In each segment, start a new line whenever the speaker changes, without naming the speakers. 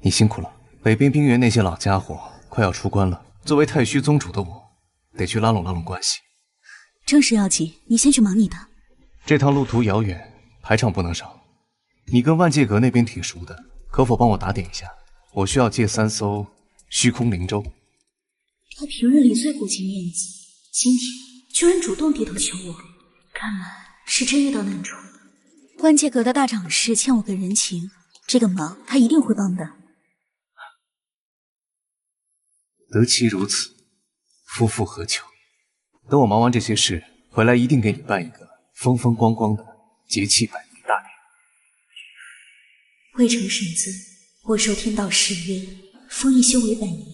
你辛苦了。北边冰原那些老家伙快要出关了，作为太虚宗主的我，得去拉拢关系。
正事要紧，你先去忙你的。
这趟路途遥远，排场不能少。你跟万界阁那边挺熟的，可否帮我打点一下？我需要借3艘虚空灵舟。
他平日里最顾及面子，今天居然主动低头求我，看来是真遇到难处。万界阁的大掌事欠我个人情，这个忙他一定会帮的。
得其如此，夫复何求？等我忙完这些事回来，一定给你办一个风风光光的节气百年大典。
未成神尊，我受天道誓约，封一修为100年。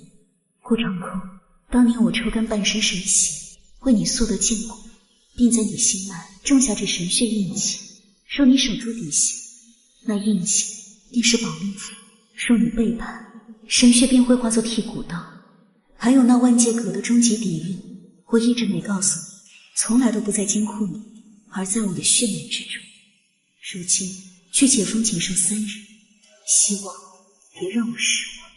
顾长空，当年我抽干半身神血，为你速得剑骨，并在你心脉种下这神血印记。若你守住底线，那印记定是保命符；若你背叛，神血便会化作剔骨刀。还有那万界阁的终极底蕴，我一直没告诉你，从来都不在金库里，而在我的血脉之中。如今距解封仅剩3日，希望别让我失望。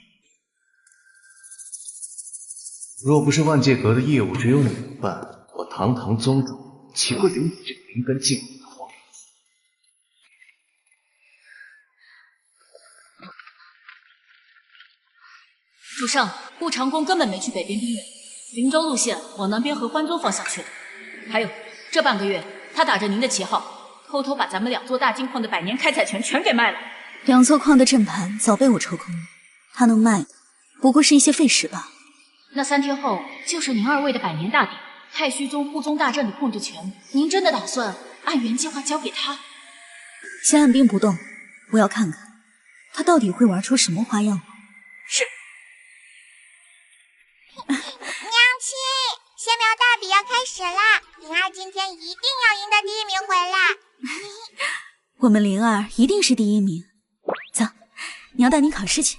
若不是万界阁的业务只有你能办，我堂堂宗主岂会留你这个灵根净土的皇子？
主上，顾长恭根本没去北边冰原，灵州路线往南边合欢宗方向去了。还有这半个月，他打着您的旗号，偷偷把咱们2座大金矿的100年开采权全给卖了。
2座矿的阵盘早被我抽空了，他能卖的不过是一些废石罢了。
那3天后就是您2位的100年大典，太虚宗护宗大阵的控制权，您真的打算按原计划交给他？
先按兵不动，我要看看他到底会玩出什么花样。
是。
娘亲，仙苗大比要开始啦！灵儿今天一定要赢得第1名回来。
我们灵儿一定是第1名。走，你要带你考试去。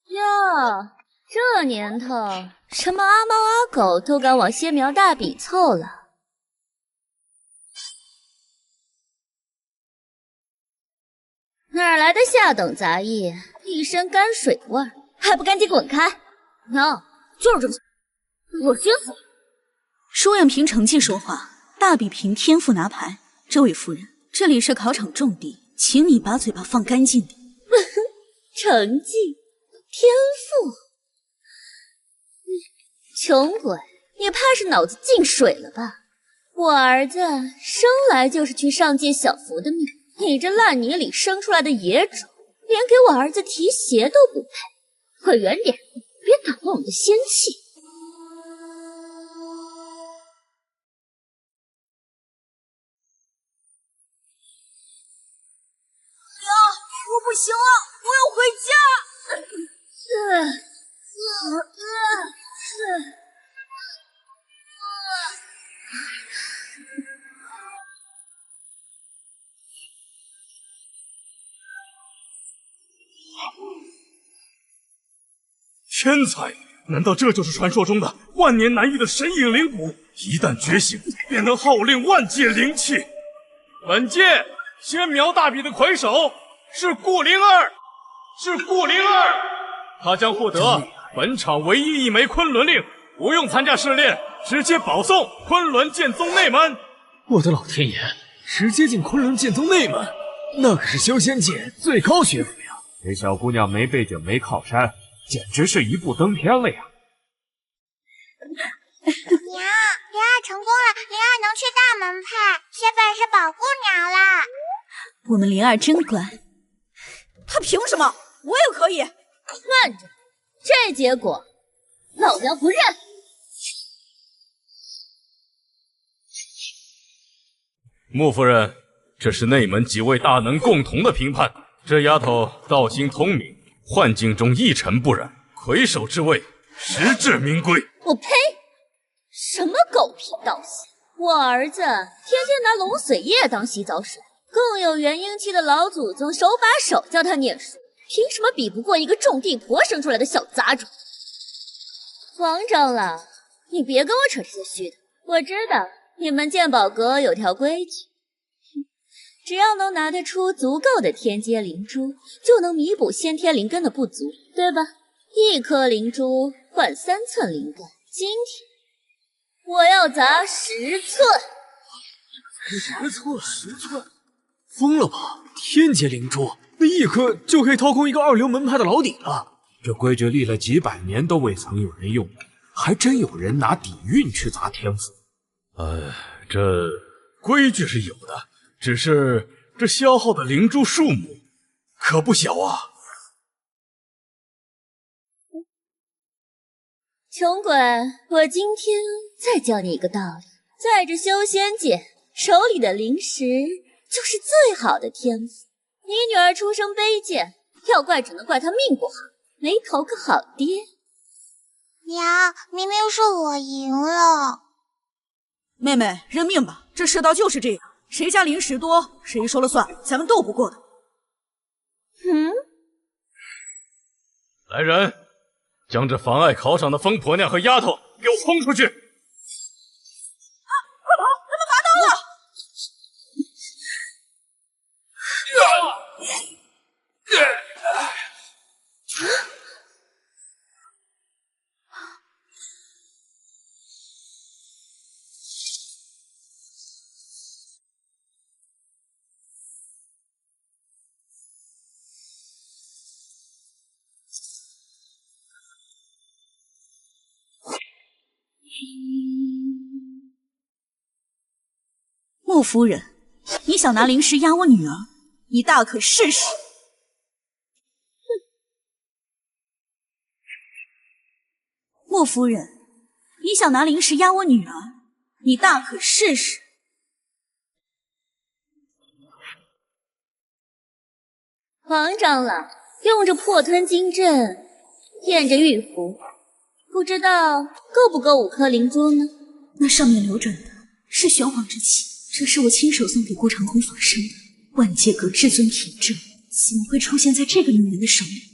哟，这年头，什么阿猫阿狗都敢往仙苗大比凑了。哪来的下等杂役？一身泔水味儿，还不赶紧滚开！喏，就是这么恶心死了。
书院凭成绩说话，大比凭天赋拿牌。这位夫人，这里是考场重地，请你把嘴巴放干净点。
成绩、天赋，穷鬼，你怕是脑子进水了吧？我儿子生来就是去上界享福的命，你这烂泥里生出来的野种，连给我儿子提鞋都不配，滚远点，别挡了我们的仙气。
我不行了，我要回家。
天才！难道这就是传说中的万年难遇的神影灵骨？一旦觉醒，便能号令万界灵气。本届仙苗大比的魁首是顾灵儿，他将获得本场唯一1枚昆仑令，不用参加试炼，直接保送昆仑剑宗内门。
我的老天爷，直接进昆仑剑宗内门，那可是修仙界最高学府呀！
这小姑娘没背景没靠山，简直是一步登天了呀！
娘，灵儿成功了，灵儿能去大门派，血本是宝姑娘啦。
我们灵儿真乖。
他凭什么？我也可以。
看着，这结果，老娘不认。
穆夫人，这是内门几位大能共同的评判。这丫头道心通明，幻境中一尘不染，魁首之位实至名归。
我呸！什么狗屁道心！我儿子天天拿龙髓液当洗澡水，更有元婴期的老祖宗手把手教他念书，凭什么比不过一个种地婆生出来的小杂种？黄长老，你别跟我扯这些虚的。我知道你们鉴宝阁有条规矩，只要能拿得出足够的天阶灵珠，就能弥补先天灵根的不足，对吧？1颗灵珠换3寸灵根。今天我要砸10寸。
10寸，疯了吧？天阶灵珠，那1颗就可以掏空一个2流门派的老底了。
这规矩立了几百年都未曾有人用，还真有人拿底蕴去砸天赋。
这规矩是有的，只是这消耗的灵珠数目可不小啊。
穷鬼，我今天再教你一个道理，在这修仙界，手里的灵石就是最好的天赋。你女儿出生卑贱，要怪只能怪她命不好，没投个好爹。
娘，明明是我赢了。
妹妹，认命吧，这世道就是这样，谁家灵石多，谁说了算，咱们斗不过的。
来人，将这妨碍考场的疯婆娘和丫头给我轰出去！
快跑，他们拔刀了！穆夫人，你想拿灵石压我女儿，你大可试试。穆夫人，你想拿灵石压我女儿，你大可试试。
黄长老用着破吞金阵，验着玉符，不知道够不够5颗灵珠呢？
那上面流转的是玄黄之气，这是我亲手送给顾长空所生的万界阁至尊品证，怎么会出现在这个女人的手里？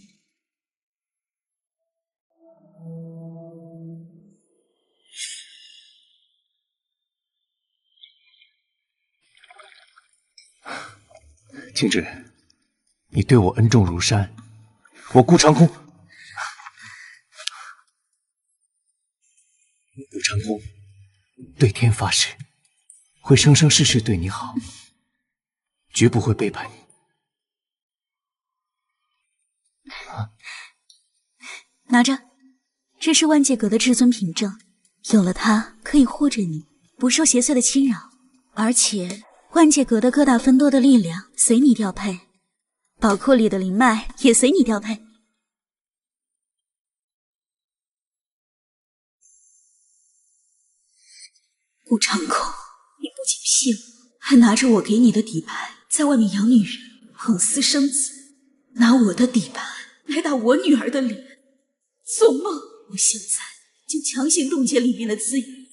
静芷，你对我恩重如山，我顾长空对天发誓，会生生世世对你好，绝不会背叛你。
拿着，这是万界阁的至尊品证，有了它可以护着你，不受邪祟的侵扰，而且万界阁的各大分舵的力量随你调配，宝库里的灵脉也随你调配。顾长空，你不仅骗我，还拿着我给你的底牌在外面养女人，横私生子，拿我的底牌来打我女儿的脸，做梦！我现在就强行冻结里面的资源。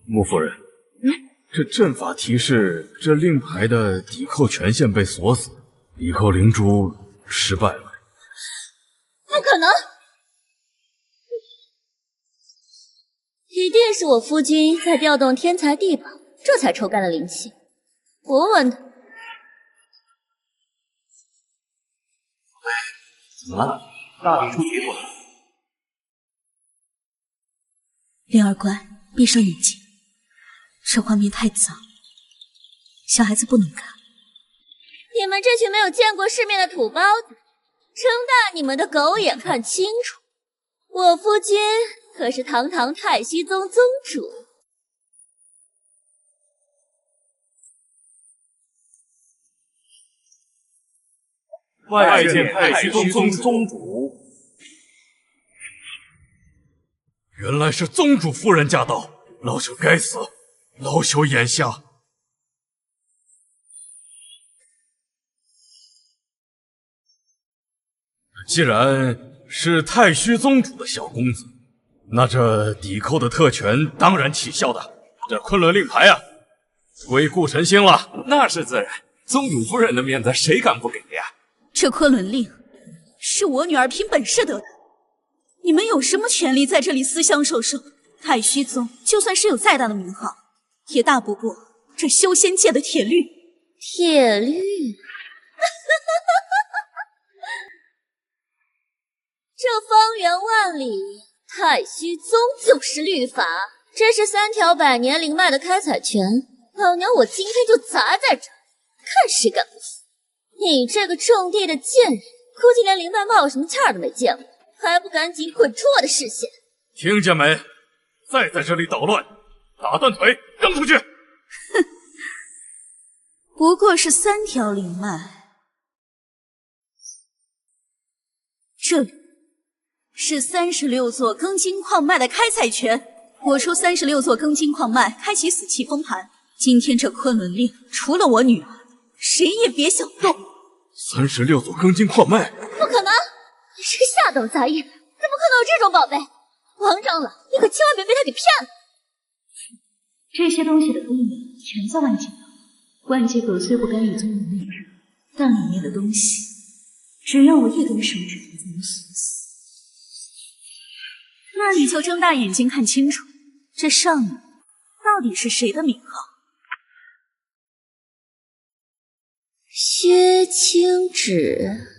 穆夫人，这阵法提示这令牌的抵扣权限被锁死，抵扣灵珠失败了。
不可能！一定是我夫君在调动天才地宝，这才抽干了灵气。我问问他。
怎么了？大比出结果了。
灵儿乖，闭上眼睛，这画面太脏，小孩子不能看。
你们这群没有见过世面的土包子，睁大你们的狗眼看清楚，我夫君可是堂堂太虚宗宗主。
拜见太虚宗宗主。
原来是宗主夫人驾到，老朽该死，老朽眼瞎。既然是太虚宗主的小公子，那这抵扣的特权当然起效的。这昆仑令牌啊，归顾晨星了。
那是自然，宗主夫人的面子谁敢不给呀？
这昆仑令是我女儿凭本事得的，你们有什么权利在这里私相授受？太虚宗就算是有再大的名号，也大不过这修仙界的铁律。
铁律。这方圆万里，太虚宗就是律法。这是3条百年灵脉的开采权，老娘我今天就砸在这儿，看谁敢不服！你这个种地的贱人，估计连灵脉冒什么气儿都没见过，还不赶紧滚出我的视线！
听见没？再在这里捣乱，打断腿扔出去！
哼，不过是3条灵脉，这里是36座庚金矿脉的开采权。我出36座庚金矿脉，开启死气封盘。今天这昆仑令，除了我女儿，谁也别想动。
36座庚金矿脉，
不可能！你是个下等杂役，怎么可能有这种宝贝？王长老，你可千万别被他给骗了。
这些东西的根源全在万界阁。万界阁虽不干预宗门内政，但里面的东西，只要我一根手指头就能锁死。
那你就睁大眼睛看清楚，这上面到底是谁的名号？
薛清芷。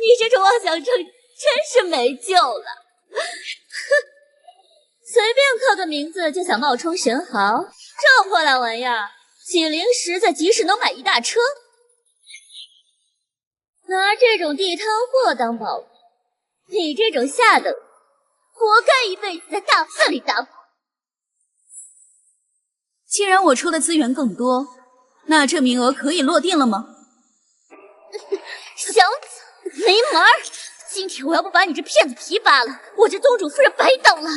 你这种妄想症真是没救了。随便刻个名字就想冒充神豪，这破烂玩意儿，几灵石在集市能买一大车。拿这种地摊货当宝贝，你这种下等，活该一辈子在大粪里打滚。
既然我出的资源更多，那这名额可以落定了吗？
想走没门儿！今天我要不把你这骗子皮扒了，我这宗主夫人白等了。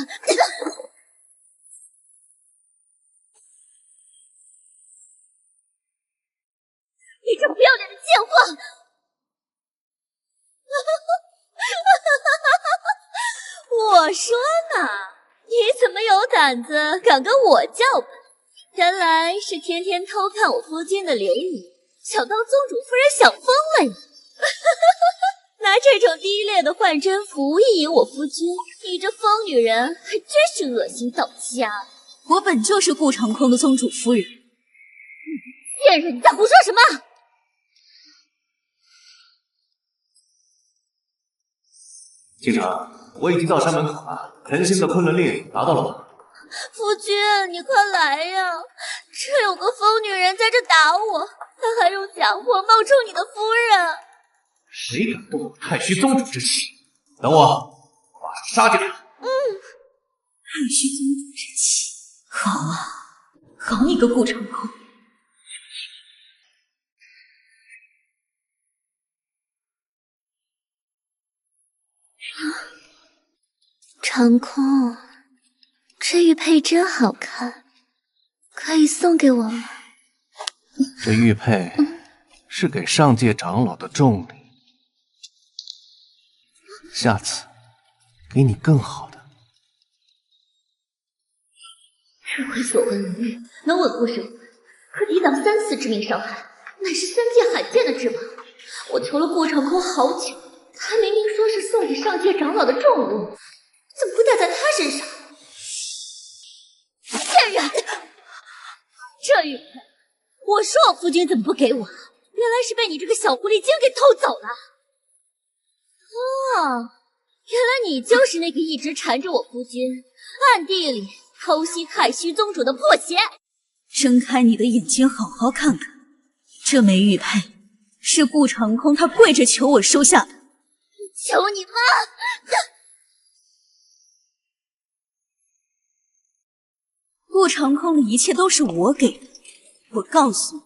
你这不要脸的贱货！我说呢，你怎么有胆子敢跟我叫板？原来是天天偷看我夫君的流年，想当宗主夫人想疯了呀！拿这种低劣的幻真符意淫我夫君，你这疯女人还真是恶心到家！
我本就是顾长空的宗主夫人。
贱人，你在胡说什么？
京城，我已经到山门口了。陈星的昆仑令拿到了吗？
夫君，你快来呀！这有个疯女人在这打我，她还用假货冒充你的夫人。
谁敢动我太虚宗主之气？等我，马上杀进来。
太虚宗主之气，好啊，好你个顾长空！
长空，这玉佩真好看，可以送给我吗？
这玉佩是给上界长老的重礼，下次给你更好的。
这回所闻龙玉能稳固神魂，可抵挡3次致命伤害，乃是3界罕见的至宝。我求了顾长空好久，他明明说是送给上界长老的重物，怎么会戴在他身上？贱人！这玉佩，我说我夫君怎么不给我？原来是被你这个小狐狸精给偷走了。哦，原来你就是那个一直缠着我夫君，暗地里偷袭太虚宗主的破鞋。
睁开你的眼睛，好好看看，这枚玉佩是顾长空他跪着求我收下的。
求你妈！
顾长空的一切都是我给的，我告诉你，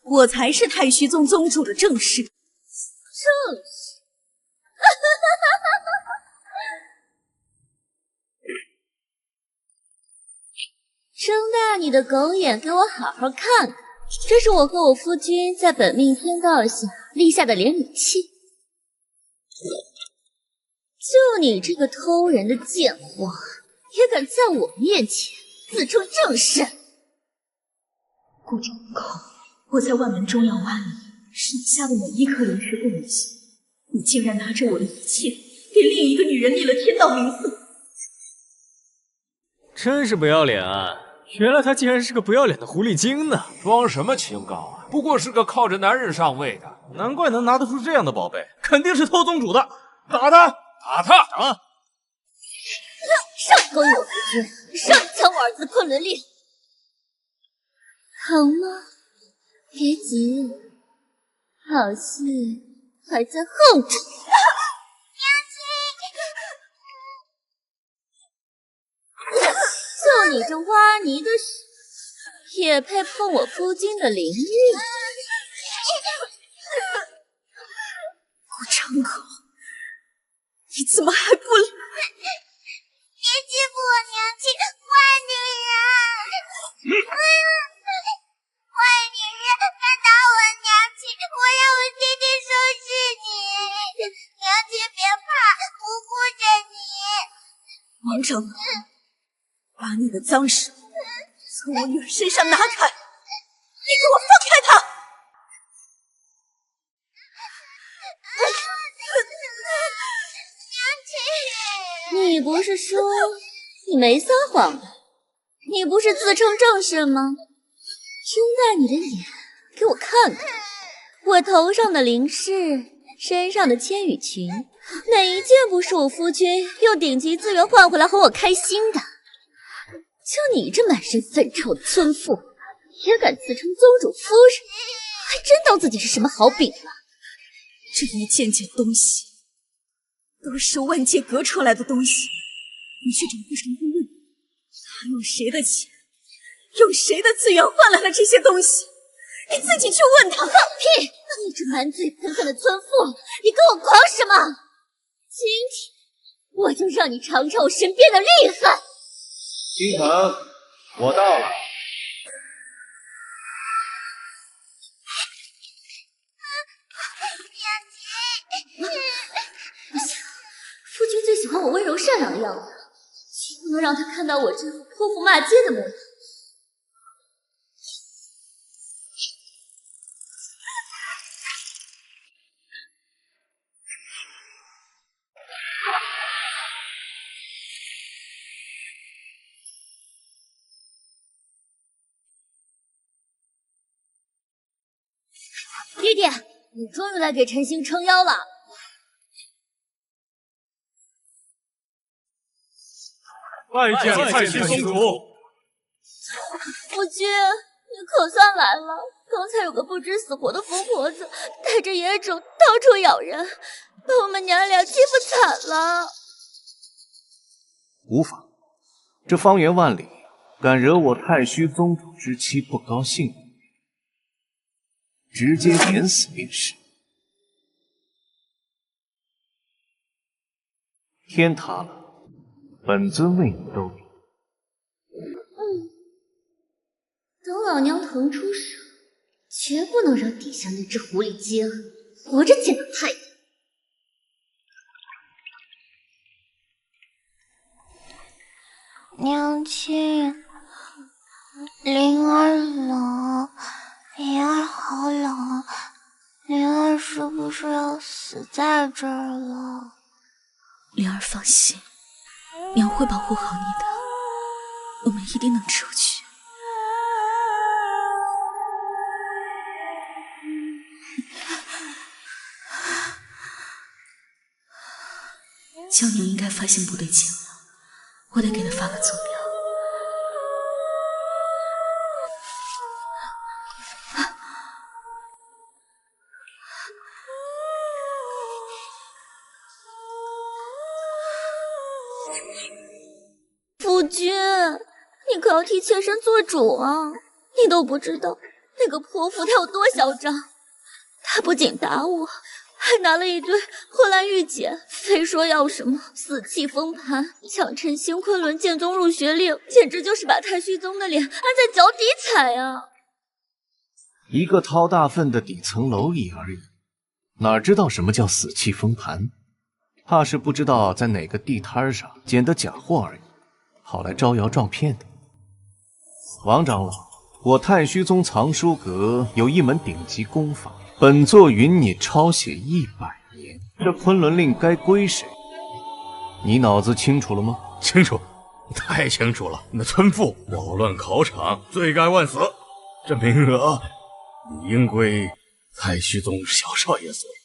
我才是太虚宗宗主的正室。
正室？睁大你的狗眼，给我好好看看，这是我和我夫君在本命天道下立下的联名契。就你这个偷人的贱货，也敢在我面前自称正室？
顾长空，我在万门中药挖里是你下的每一颗灵石都无效，你竟然拿着我的一切，给另一个女人立了天道名分。
真是不要脸啊！原来他竟然是个不要脸的狐狸精呢！
装什么清高啊？不过是个靠着男人上位的，
难怪能拿得出这样的宝贝，肯定是偷宗主的。打他！
打他！
啊！
上勾引我夫君，上抢我儿子的昆仑令，疼吗？别急，好戏还在后头。就你这挖泥的手，也配碰我夫君的灵玉？
顾长空，你怎么还不来？
别欺负我娘亲，坏女人！坏女人，他打我娘亲，我要我爹爹收拾你！娘亲别怕，我护着你。
王长龙，把你的脏手从我女儿身上拿开！你给我放开她！
你不是说你没撒谎吧？你不是自称正室吗？睁大你的眼，给我看看，我头上的灵饰，身上的千羽裙，哪一件不是我夫君用顶级资源换回来哄我开心的？就你这满身粪臭的村妇，也敢自称宗主夫人，还真当自己是什么好饼了？
这一件件东西都是万界隔出来的东西，你去找顾长空问，他用谁的钱，用谁的资源换来了这些东西？你自己去问他。
放屁！你这满嘴喷粪的村妇，你跟我狂什么？今天我就让你尝尝我身边的厉害。
京城，我到了。
不行，夫君最喜欢我温柔善良的样子，绝不能让他看到我这副泼妇骂街的模样。爹爹，你终于来给陈星撑腰了。
拜见太虚宗主。
夫君，你可算来了。刚才有个不知死活的疯婆子，带着野种到处咬人，把我们娘俩欺负惨了。
无妨，这方圆万里，敢惹我太虚宗主之妻不高兴，直接点死便是。天塌了，本尊为你兜底。
等老娘腾出手，绝不能让底下那只狐狸精活着见到太阳。
娘亲，灵儿冷，灵儿好冷，灵儿是不是要死在这儿了？
灵儿放心，娘会保护好你的，我们一定能出去。娇娘应该发现不对劲了，我得给她发个坐标。
夫君，你可要替妾身做主啊！你都不知道那个泼妇她有多嚣张，她不仅打我，还拿了一堆破烂玉简，非说要什么死气封盘，抢陈星昆仑剑宗入学令，简直就是把太虚宗的脸按在脚底踩啊！
一个掏大粪的底层蝼蚁而已，哪知道什么叫死气封盘？怕是不知道在哪个地摊上捡的假货而已，好来招摇撞骗的。王长老，我太虚宗藏书阁有一门顶级功法，本座允你抄写100年。这昆仑令该归谁？你脑子清楚了吗？
清楚，太清楚了。那村妇扰乱考场，罪该万死。这名额理应归太虚宗小少爷所有。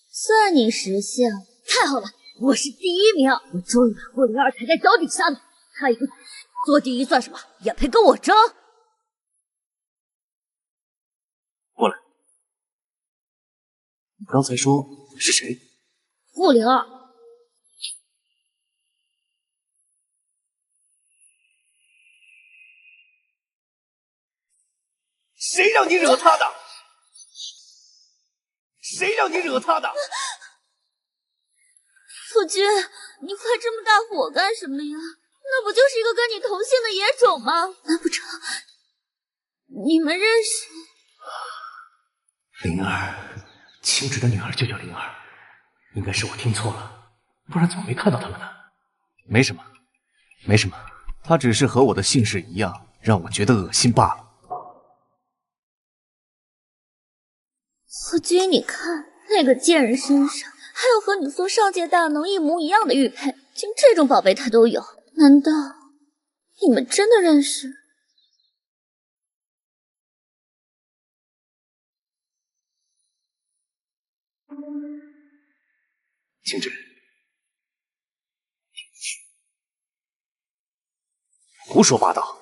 算你识相，太好了，我是第1名，我终于把顾灵儿踩在脚底下了。他一个做第1算什么？也配跟我争？
过来。你刚才说是谁？
顾灵儿。
谁让你惹他的？谁让你惹他的？
夫君，你发这么大火干什么呀？那不就是一个跟你同姓的野种吗？难不成你们认识？
灵儿，青芷的女儿就叫灵儿，应该是我听错了，不然怎么没看到他们呢？没什么，没什么，她只是和我的姓氏一样，让我觉得恶心罢了。
夫君，你看那个贱人身上还有和你宗上界大能一模一样的玉佩，竟这种宝贝他都有，难道你们真的认识？
青芷，胡说八道！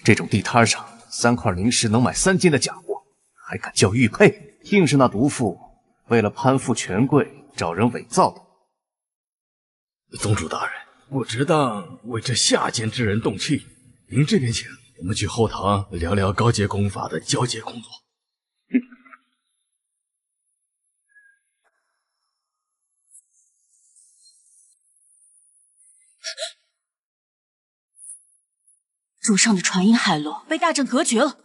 这种地摊上3块灵石能买3斤的假货，还敢叫玉佩？定是那毒妇为了攀附权贵找人伪造的。
宗主大人，我只当为这下贱之人动气。您这边请，我们去后堂聊聊高阶功法的交接工作。
主上的传音海洛被大阵隔绝了，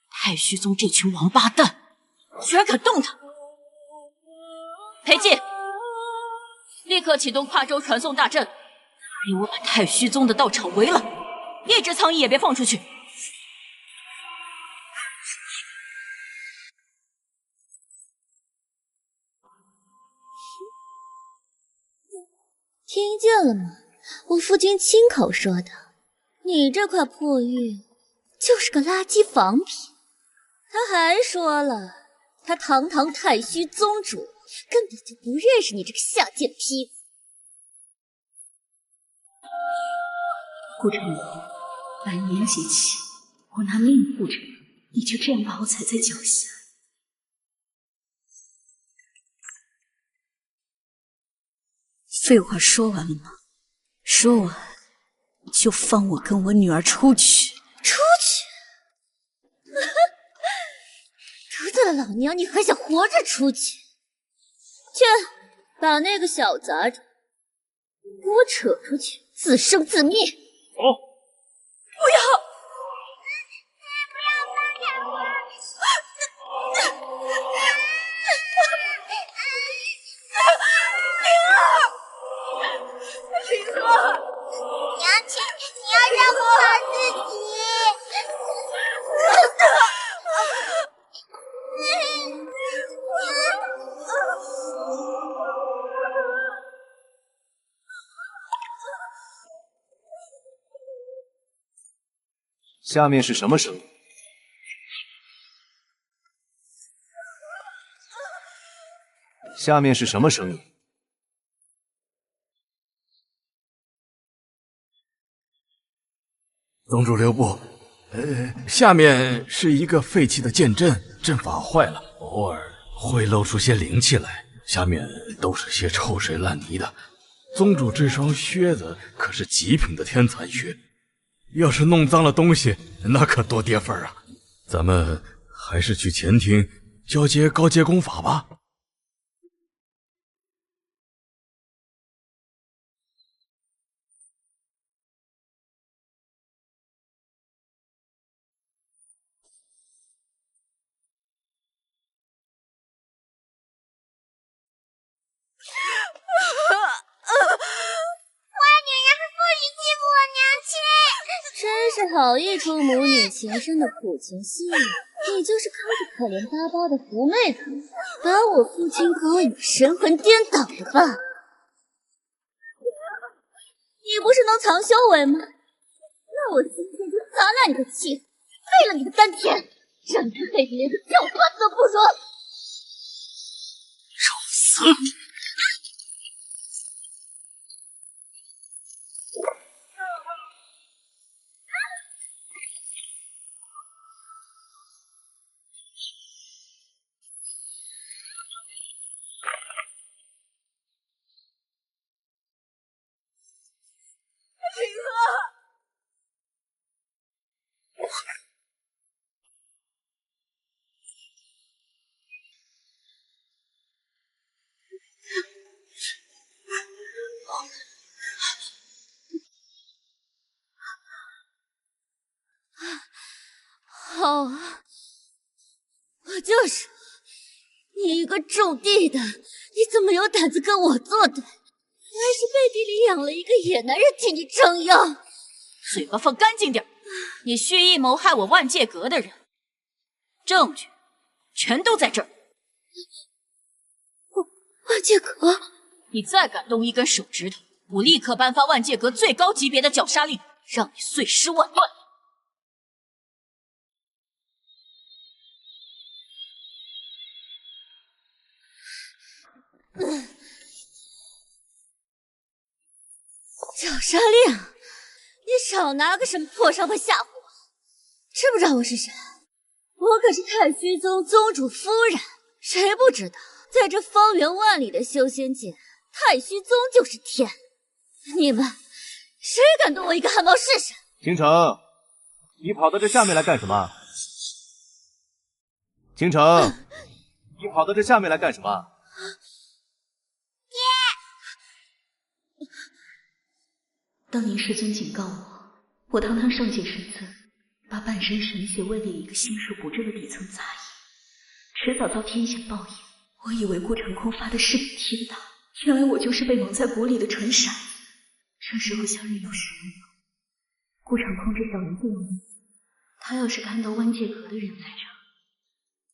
太虚宗这群王八蛋居然敢动他！裴寂，立刻启动跨州传送大阵，给我把太虚宗的道场围了，一只苍蝇也别放出去！
听见了吗？我夫君亲口说的，你这块破玉就是个垃圾仿品。他还说了，他堂堂太虚宗主根本就不认识你这个下贱坯子。
顾长龙，百年节气，我拿命护着你，你就这样把我踩在脚下。废话说完了吗？说完就放我跟我女儿出去。
出去？得罪了老娘，你还想活着出去？去，把那个小杂种给我扯出去，自生自灭。
哦，
不要！
娘亲，你要照顾好自己。
下面是什么声音？下面是什么声音？
宗主留步。下面是一个废弃的剑阵，阵法坏了，偶尔会露出些灵气来，下面都是些臭水烂泥的。宗主这双靴子可是极品的天残靴，要是弄脏了东西，那可多跌份啊！咱们还是去前厅交接高阶功法吧。
是好一出母女情深的苦情戏，你就是靠着可怜巴巴的狐妹子，把我父亲勾引神魂颠倒的吧？你不是能藏修为吗？那我今天就砸烂你的气，废了你的丹田，让你这辈子连个叫花子都不如！
找死！
好啊，我就是你一个种地的，你怎么有胆子跟我作对？原来是背地里养了一个野男人替你撑腰。
嘴巴放干净点，你蓄意谋害我万界阁的人，证据全都在这儿。
万界阁，
你再敢动一根手指头，我立刻颁发万界阁最高级别的绞杀令，让你碎尸万段。
绞杀令，你少拿个什么破伤风吓唬我！知不知道我是谁？我可是太虚宗宗主夫人，谁不知道？在这方圆万里的修仙界，太虚宗就是天。你们谁敢动我一个汗毛试试？
倾城，你跑到这下面来干什么？倾城，你跑到这下面来干什么？
当年师尊警告我，我堂堂上界神尊，把半身神血喂给一个心术不正的底层杂役，迟早遭天险报应。我以为顾长空发的誓比天大，原来我就是被蒙在鼓里的纯傻子。这时候相认有时没有，顾长空这小人最有意思，他要是看到万界阁的人在这儿，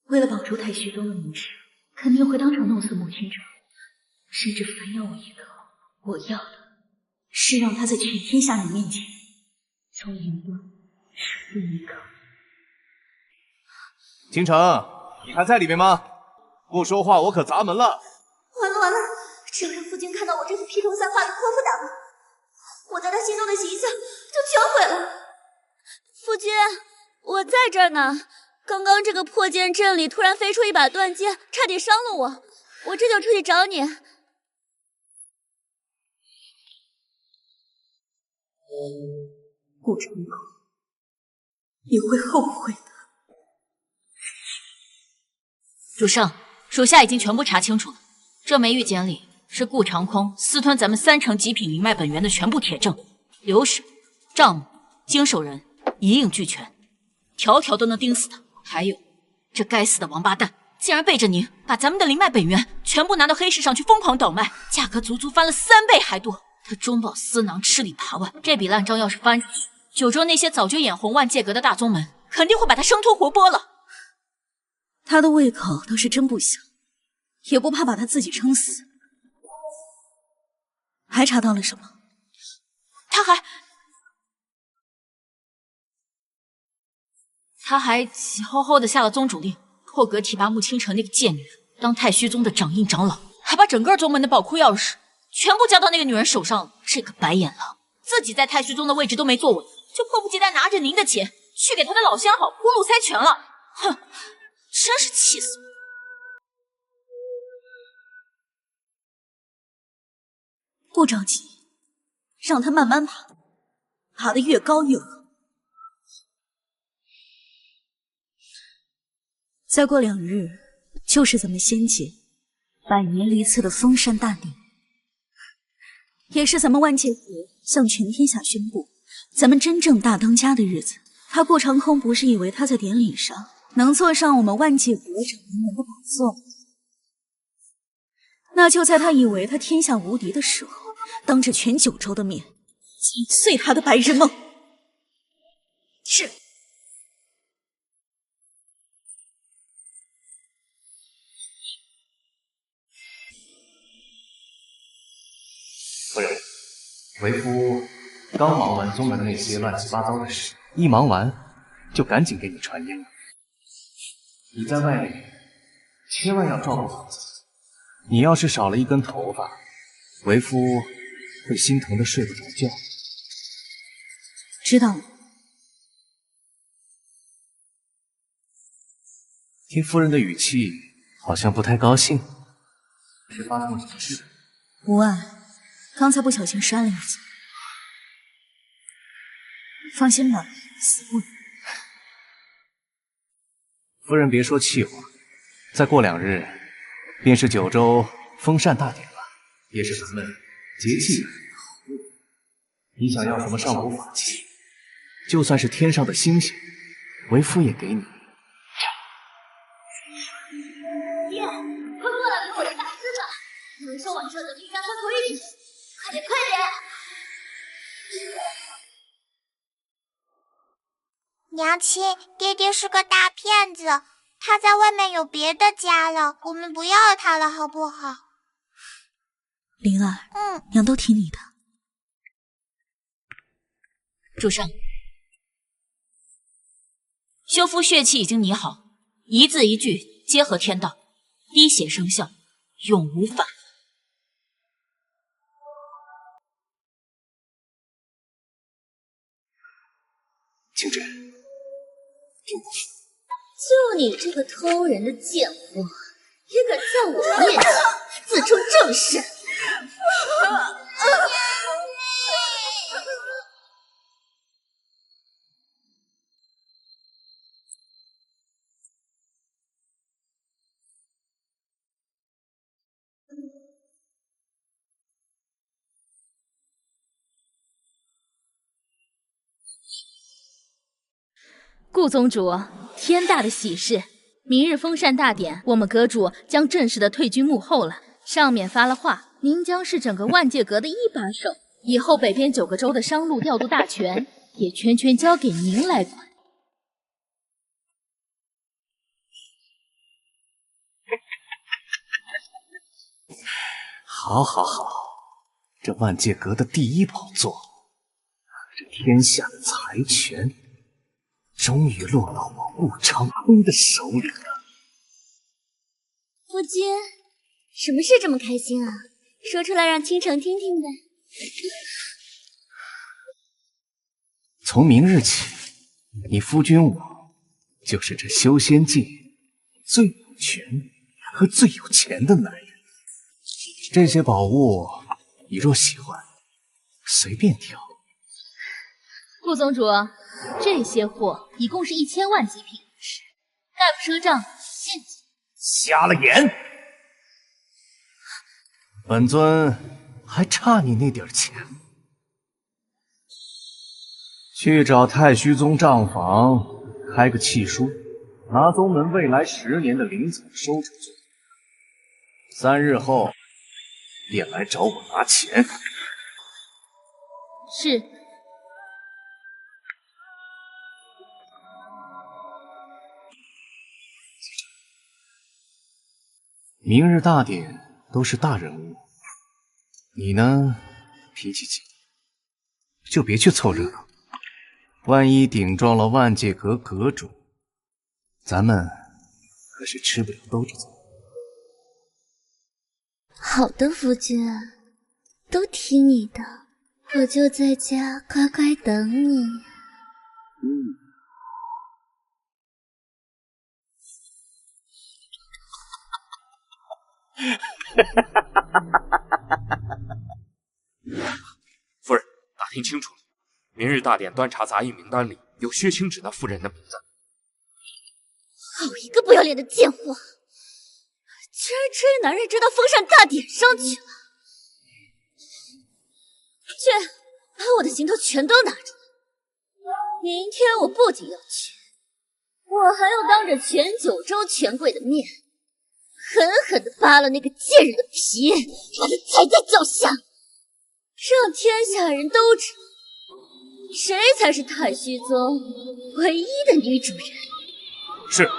为了保住太虚宗的名声，肯定会当场弄死母亲者，甚至反咬我一口。我要的是让他在全天下人面前从云端数第一口。
倾城，你还在里面吗？不说话我可砸门了！
完了完了，只要让夫君看到我这副披头散发的泼妇打扮，我在他心中的形象就全毁了。
夫君，我在这儿呢。刚刚这个破剑阵里突然飞出一把断剑，差点伤了我，我这就出去找你。
顾长空，你会后悔的。
主上，属下已经全部查清楚了，这枚玉简里是顾长空私吞咱们30%极品灵脉本源的全部铁证，流水、账目、经手人一应俱全，条条都能钉死他。还有，这该死的王八蛋，竟然背着您把咱们的灵脉本源全部拿到黑市上去疯狂倒卖，价格足足翻了3倍还多。他中饱私囊，吃里扒外，这笔烂账要是翻出去，九州那些早就眼红万界阁的大宗门，肯定会把他生吞活剥了。
他的胃口倒是真不小，也不怕把他自己撑死。还查到了什么？
他还急吼吼的下了宗主令，破格提拔穆倾城那个贱女人当太虚宗的掌印长老，还把整个宗门的宝库钥匙全部交到那个女人手上了。这个白眼狼自己在太虚宗的位置都没坐稳，就迫不及待拿着您的钱去给他的老相好铺路猜拳了。哼，真是气死我！
不着急，让他慢慢爬，爬得越高越好。再过2日，就是咱们仙界100年离次的封山大典，也是咱们万界阁向全天下宣布咱们真正大当家的日子。他顾长空不是以为他在典礼上能坐上我们万界阁掌门人的宝座吗？那就在他以为他天下无敌的时候，当着全九州的面击碎他的白日梦。
是。
夫人，为夫刚忙完宗门那些乱七八糟的事，一忙完就赶紧给你传音了。你在外面千万要照顾好自己，你要是少了一根头发，为夫会心疼的睡不着觉。
知道了。
听夫人的语气，好像不太高兴，是发生了什么事？
无碍，刚才不小心摔了一跤。放心吧，死不了。
夫人别说气话，再过2日便是9州封禅大典了，也是咱们节气的好日子。你想要什么上古法器，就算是天上的星星，为夫也给你。
爹，快过来给我的大师吧！能收完这的必将他推进去，快点快点！
娘亲，爹爹是个大骗子，他在外面有别的家了，我们不要他了，好不好？
灵儿，娘都听你的。
主上，修复血气已经拟好，一字一句皆合天道，滴血生效，永无反。
青芷，听我说，
就你这个偷人的贱货，也敢在我面前自称正室！
顾宗主，天大的喜事！明日封禅大典，我们阁主将正式的退居幕后了。上面发了话，您将是整个万界阁的一把手，以后北边9个州的商路调度大权也全权交给您来管。
好，好，好，这万界阁的第一宝座，这天下的财权，终于落到我顾长空的手里了。
夫君，什么事这么开心啊？说出来让倾城听听呗。
从明日起，你夫君我就是这修仙界最有权和最有钱的男人。这些宝物，你若喜欢，随便挑。
顾宗主，这些货一共是1000万极品，概不赊账，现金。
瞎了眼！本尊还差你那点钱，去找太虚宗账房开个契书，拿宗门未来10年的灵草收成作证，3日后便来找我拿钱。
是。
明日大典都是大人物，你呢，脾气急，就别去凑热闹。万一顶撞了万界阁阁主，咱们可是吃不了兜着走。
好的，夫君，都听你的，我就在家乖乖等你。
夫人，打听清楚了，明日大典端茶杂役名单里有薛青芷那妇人的名字。
好一个不要脸的贱货，居然追男人追到封禅大典上去了！去，把我的行头全都拿出来！明天我不仅要去，我还要当着全9州权贵的面，狠狠地扒了那个贱人的皮，把他踩在脚下，让天下人都知道谁才是太虚宗唯一的女主人？
是。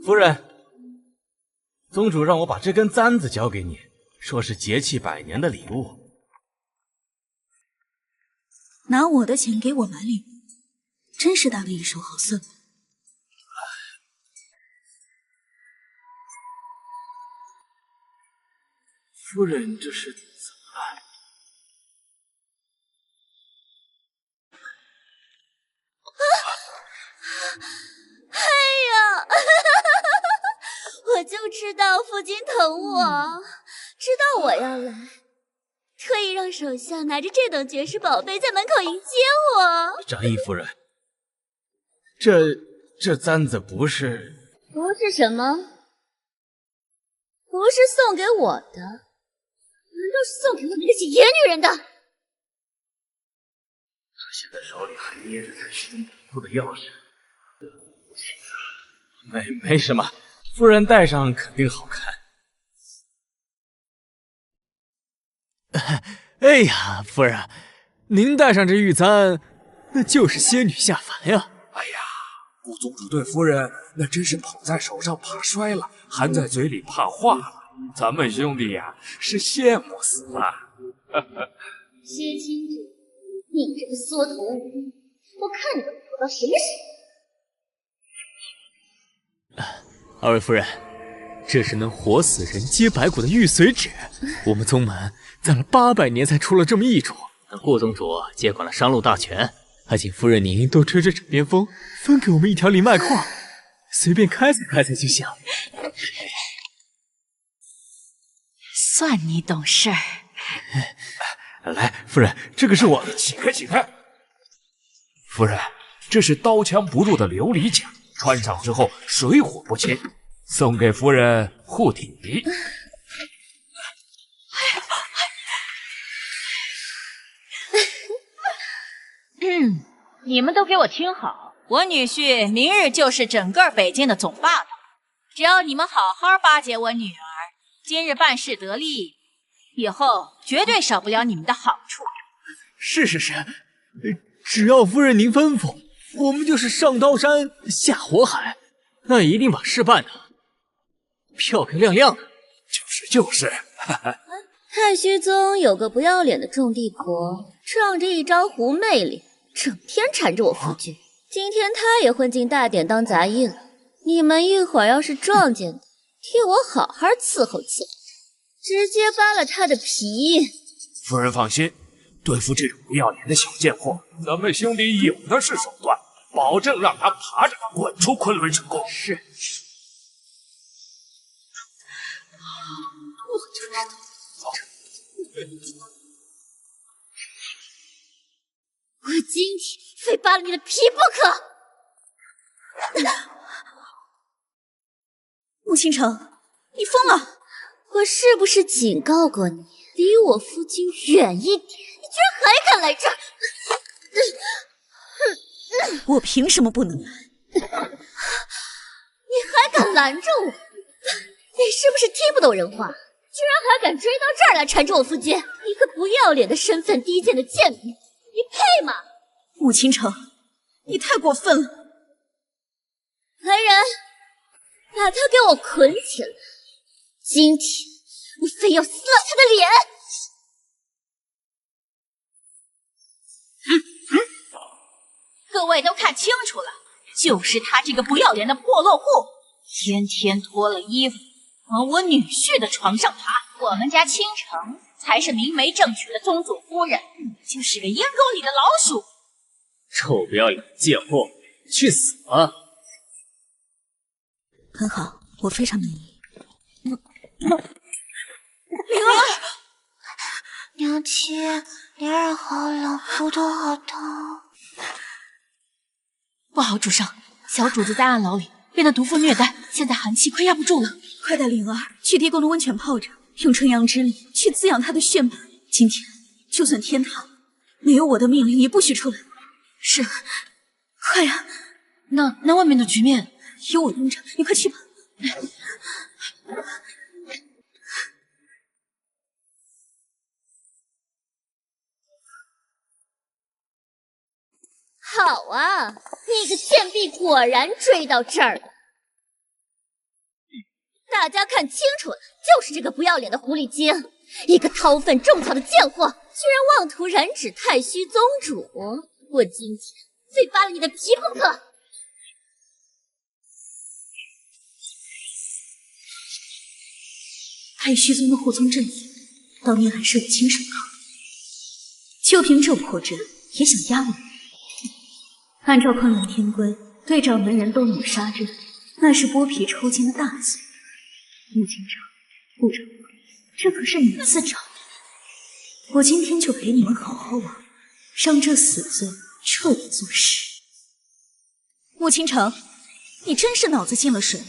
夫人，宗主让我把这根簪子交给你，说是节气100年的礼物。
拿我的钱给我买礼物，真是打了一手好算盘。
夫人，这是怎么了？
哎呀，我就知道父亲疼我，知道我要来，特意让手下拿着这等绝世宝贝在门口迎接我。
张毅夫人，这簪子不是
什么？不是送给我的，难道是送给我那个野女人的？他
现在手里还捏着太虚宗的钥匙。没什么，夫人戴上肯定好看。
哎呀，夫人，您戴上这玉簪，那就是仙女下凡呀！
哎呀，顾宗主对夫人那真是捧在手上怕摔了，含在嘴里怕化了。咱们兄弟呀，是羡慕死了。
薛清主，你这个缩头乌龟，我看你能活到什么时候？
二位夫人，这是能活死人皆白骨的玉髓纸，我们宗门攒了800年才出了这么一种。等顾宗主接管了商路大权，还请夫人您多吹吹枕边风，分给我们一条灵脉矿，随便开采就行。
算你懂事儿。
来，夫人，这个是我起开。夫人，这是刀枪不入的琉璃甲，穿上之后水火不侵，送给夫人护体。
你们都给我听好，我女婿明日就是整个北境的总霸道，只要你们好好巴结我女儿，今日办事得力，以后绝对少不了你们的好处。
是，只要夫人您吩咐，我们就是上刀山下火海，那一定把事办得漂漂亮亮的。
就是。
太虚宗有个不要脸的众帝国，仗着一张狐媚脸，整天缠着我夫君。今天他也混进大典当杂役了，你们一会儿要是撞见他，替我好好伺候伺候，直接扒了他的皮。
夫人放心，对付这种不要脸的小贱货，咱们兄弟有的是手段，保证让他爬着滚出昆仑神宫。
是。
我就知道。我今天非扒了你的皮不可！
穆倾城，你疯了！
我是不是警告过你，离我夫君远一点？你居然还敢来这儿！
我凭什么不能来？
你还敢拦着我？你是不是听不懂人话？居然还敢追到这儿来缠着我夫君！一个不要脸的身份低贱的贱民，你配吗？
穆倾城，你太过分了！
来人，把他给我捆起来！今天我非要撕了他的脸！
各位都看清楚了，就是他这个不要脸的破落户，天天脱了衣服往我女婿的床上爬。我们家倾城才是明媒正娶的宗主夫人，你就是个阴沟里的老鼠。
臭不要脸的贱货，去死吧！
很好，我非常满意。
灵儿，娘亲，灵儿好冷，骨头好疼。
不好，主上，小主子在暗牢里被那毒妇虐待，现在寒气快压不住了。
快带灵儿去地宫的温泉泡着，用纯阳之力去滋养她的血脉。今天就算天塌，没有我的命令也不许出来。
是，
快呀！
那外面的局面
有我盯着，你快去吧。
好啊，那个贱婢果然追到这儿了。大家看清楚了，就是这个不要脸的狐狸精，一个掏粪种草的贱货，居然妄图染指太虚宗主！我今天非扒了你的皮不可！
太虚宗的护宗阵营，当年还是我亲手搞的，就凭这破阵也想压我？按照昆仑天规，对掌门人动用杀阵，那是剥皮抽筋的大罪。穆清城、顾长官，这可是你们自找的，我今天就陪你们好好玩，让这死罪彻底坐实。
穆清城，你真是脑子进了水了。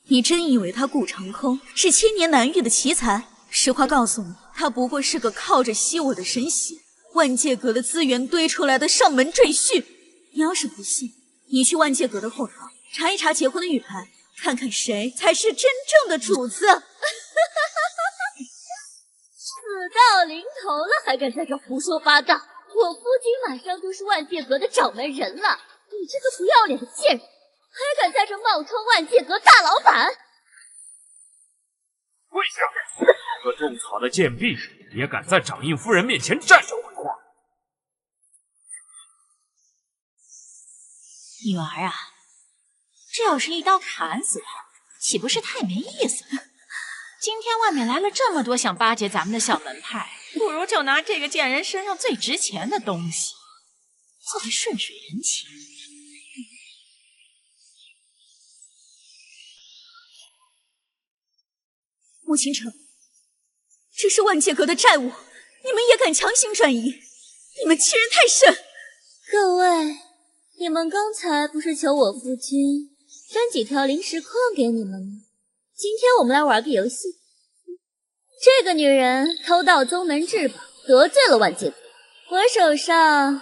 你真以为他顾长空是千年难遇的奇才？实话告诉你，他不过是个靠着吸我的神血、万界阁的资源堆出来的上门赘婿。你要是不信，你去万界阁的后堂查一查结婚的玉盘，看看谁才是真正的主子。
死到临头了，还敢在这胡说八道！我夫君马上就是万界阁的掌门人了，你这个不要脸的贱人，还敢在这冒充万界阁大老板！
跪下！个种草的贱婢，也敢在掌印夫人面前占有为话？
女儿啊，这要是一刀砍死他，岂不是太没意思了？今天外面来了这么多想巴结咱们的小门派，不如就拿这个贱人身上最值钱的东西，作为顺水人情。
穆清城，这是万界阁的债务，你们也敢强行转移？你们欺人太甚！
各位，你们刚才不是求我夫君分几条灵石矿给你们吗？今天我们来玩个游戏。这个女人偷盗宗门至宝，得罪了万界阁。我手上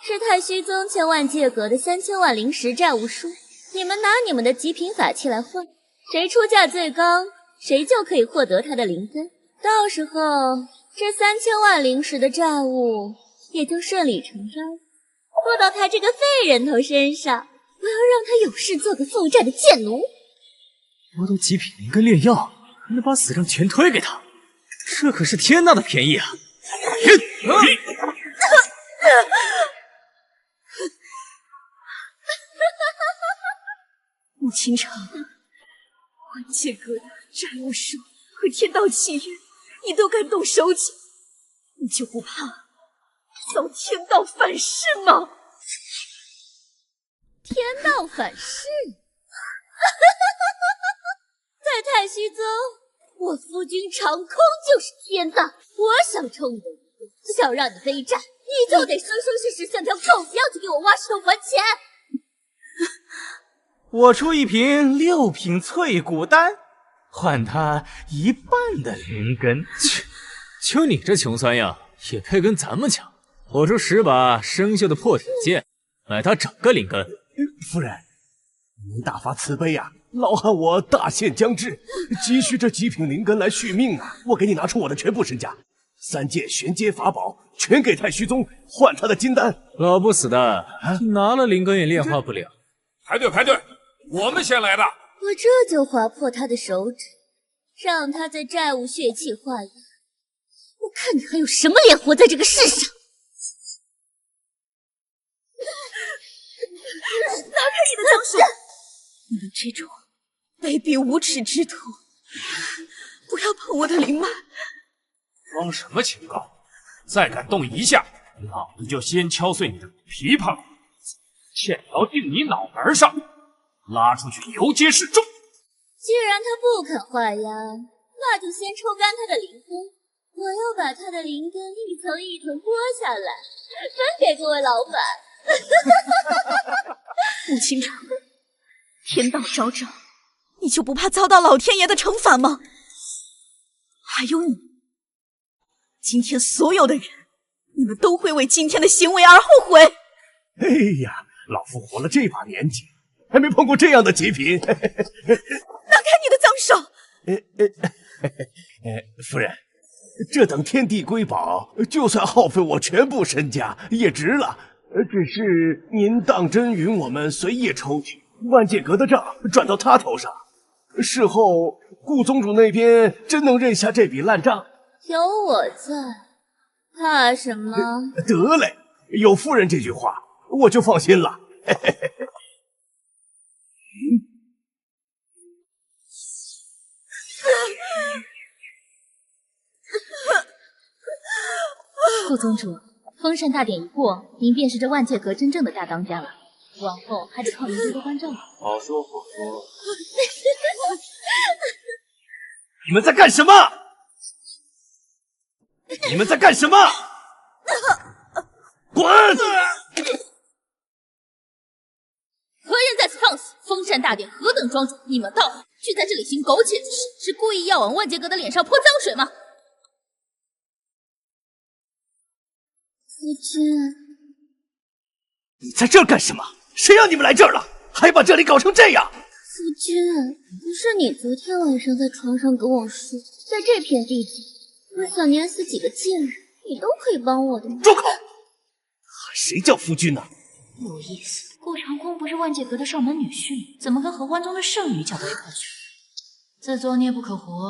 是太虚宗欠万界阁的3000万灵石债务书，你们拿你们的极品法器来换，谁出价最高，谁就可以获得他的灵根。到时候这3000万灵石的债务也就顺理成章落到他这个废人头身上。我要让他有事做个负债的贱奴。
夺得极品灵根炼药，还能把死账全推给他，这可是天大的便宜啊！
穆清城，万界阁的债务书和天道契约，你都敢动手脚，你就不怕遭天道反噬吗？
天道反噬？在太虚宗，我夫君长空就是天道。我想抽你的灵根，想让你非战，你就得生生世世像条狗一样去给我挖石头还钱。
我出一瓶6品淬骨丹，换他1半的灵根。
就你这穷酸样，也配跟咱们抢？我出10把生锈的破铁剑，买他整个灵根。
夫人，您大发慈悲啊！老汉我大限将至，急需这极品灵根来续命啊！我给你拿出我的全部身家，3件玄阶法宝全给太虚宗，换他的金丹。
老不死的，拿了灵根也炼化不了。
排队排队，我们先来的。
我这就划破他的手指，让他在债务血气化验。我看你还有什么脸活在这个世上！
拿开你的脏手！你们这种卑鄙无耻之徒，不要碰我的灵脉！
装什么清高？再敢动一下，老子就先敲碎你的琵琶骨，线条钉你脑门上，拉出去游街示众。
既然他不肯画押，那就先抽干他的灵根。我要把他的灵根一层一层剥下来，分给各位老板。
穆清城，天道昭昭，你就不怕遭到老天爷的惩罚吗？还有你，今天所有的人，你们都会为今天的行为而后悔。
哎呀，老夫活了这把年纪，还没碰过这样的极品。
拿开你的脏手！
夫人，这等天地瑰宝，就算耗费我全部身家也值了。只是您当真允我们随意抽取，万界阁的账转到他头上，事后顾宗主那边真能认下这笔烂账？
有我在，怕什么？
得嘞，有夫人这句话，我就放心了。
顾宗主，封禅大典一过，您便是这万界阁真正的大当家了。往后还得靠您多多关照了。
好说好说。你们在干什么？你们在干什么？滚！
何人在此放肆？封禅大典何等庄重，你们道却在这里行苟且之事，是故意要往万界阁的脸上泼脏水吗？
夫君，
你在这儿干什么？谁让你们来这儿了？还把这里搞成这样！
夫君，不是你昨天晚上在床上跟我说，在这片地界，我想碾死几个贱人，你都可以帮我的吗？
住口！喊谁叫夫君呢？
有意思，顾长空不是万界阁的上门女婿，怎么跟合欢宗的圣女搅到一块去？自作孽不可活。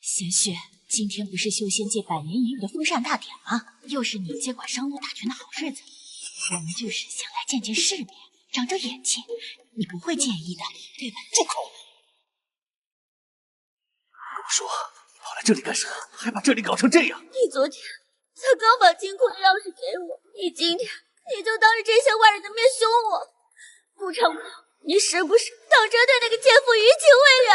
贤婿，今天不是修仙界100年一遇的封禅大典吗？又是你接管商洛大权的好日子，我们就是想来见见世面，长长眼界，你不会介意的，对吧？
住口！跟我说，你跑来这里干什么？还把这里搞成这样？
你昨天才刚把金库的钥匙给我，你今天你就当着这些外人的面凶我，顾长空，你是不是当真对那个奸妇余情未了？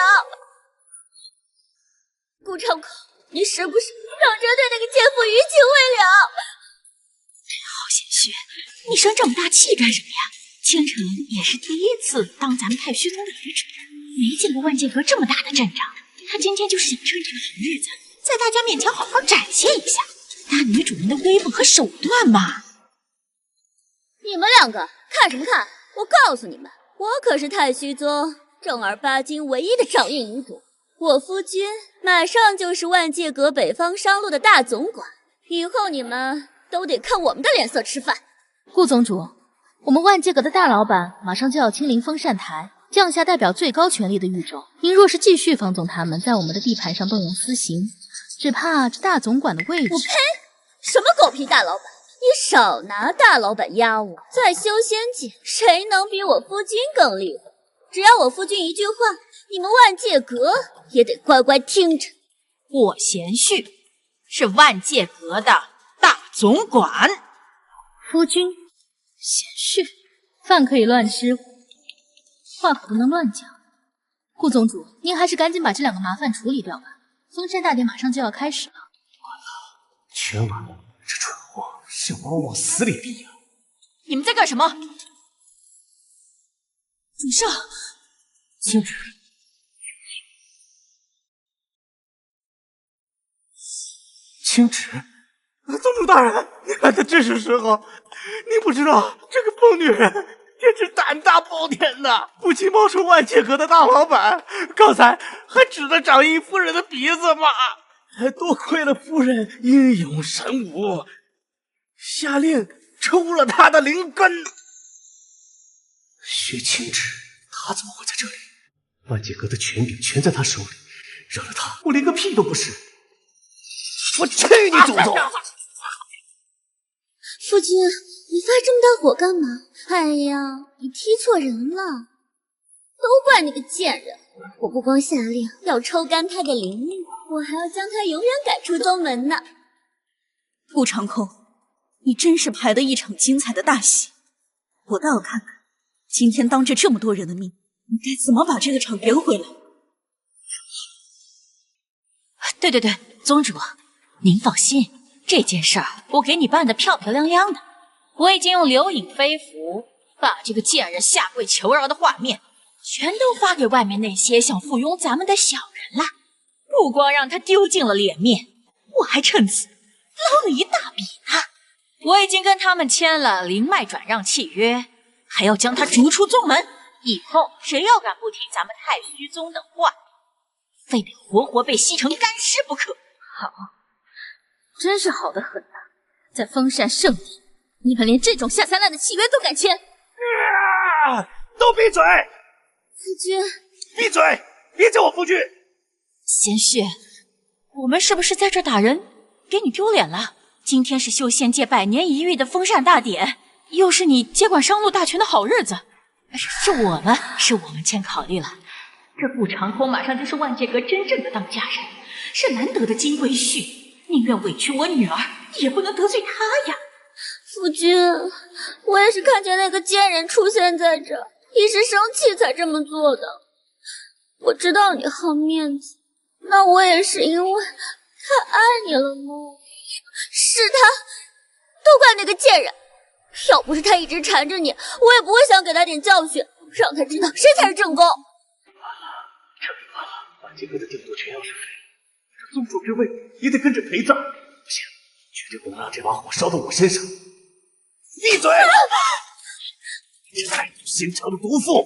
顾长空，你是不是当真对那个奸妇余情未了？
好贤婿，你生这么大气干什么呀？倾城也是第一次当咱们太虚宗的遗旨，没见过万界阁这么大的阵仗。他今天就是想趁这个好日子，在大家面前好好展现一下大女主人的威风和手段嘛。
你们两个看什么看？我告诉你们，我可是太虚宗正儿八经唯一的掌印遗族，我夫君马上就是万界阁北方商路的大总管，以后你们都得看我们的脸色吃饭。
顾宗主，我们万界阁的大老板马上就要亲临封禅台，降下代表最高权力的狱州。您若是继续放纵他们在我们的地盘上动用私刑，只怕这大总管的位置……
我呸！什么狗屁大老板！你少拿大老板压我！在修仙界，谁能比我夫君更厉害？只要我夫君一句话，你们万界阁也得乖乖听着。
我贤婿是万界阁的大总管。
夫君，贤婿，饭可以乱吃，话可不能乱讲。顾宗主，您还是赶紧把这2个麻烦处理掉吧。封禅大典马上就要开始了。
全完了，这蠢货想把我往死里逼呀！
你们在干什么？主上，
青芷，青芷，
宗主大人，您来的正是时候。您不知道这个疯女人简直胆大包天呐！不仅冒充万界阁的大老板，刚才还指着掌印夫人的鼻子骂。多亏了夫人英勇神武，下令抽了他的灵根。
薛青芷，他怎么会在这里？万界阁的权柄全在他手里，惹了他，我连个屁都不是。我去你祖宗！
夫君，你发这么大火干嘛？哎呀，你踢错人了，都怪那个贱人！我不光下令要抽干他的灵力，我还要将他永远赶出宗门呢。
顾长空，你真是排了一场精彩的大戏，我倒要看看，今天当着这么多人的面，你该怎么把这个场圆回来。
对，宗主，您放心，这件事儿我给你办得漂漂亮亮的。我已经用流影飞符把这个贱人下跪求饶的画面全都发给外面那些想附庸咱们的小人了。不光让他丢尽了脸面，我还趁此捞了一大笔呢。我已经跟他们签了灵脉转让契约，还要将他逐出宗门。以后谁要敢不听咱们太虚宗的话，非得活活被吸成干尸不可。
好，真是好得很呐！在风扇圣地，你们连这种下三滥的契约都敢签？
都闭嘴！
夫君，
闭嘴！别叫我夫君！
贤婿，我们是不是在这打人，给你丢脸了？今天是修仙界100年一遇的封禅大典，又是你接管商路大权的好日子，是我们先考虑了。这顾长空马上就是万界阁真正的当家人，是难得的金龟婿，宁愿委屈我女儿，也不能得罪他呀。
夫君，我也是看见那个贱人出现在这，一时生气才这么做的。我知道你好面子，那我也是因为太爱你了吗？是他，都怪那个贱人！要不是他一直缠着你，我也不会想给他点教训，让他知道谁才是正宫。
彻底完了，万界阁的定夺权要是废了，这宗主之位也得跟着陪葬。不行，绝对不能让这把火烧到我身上。闭嘴！你太祖先朝的毒妇，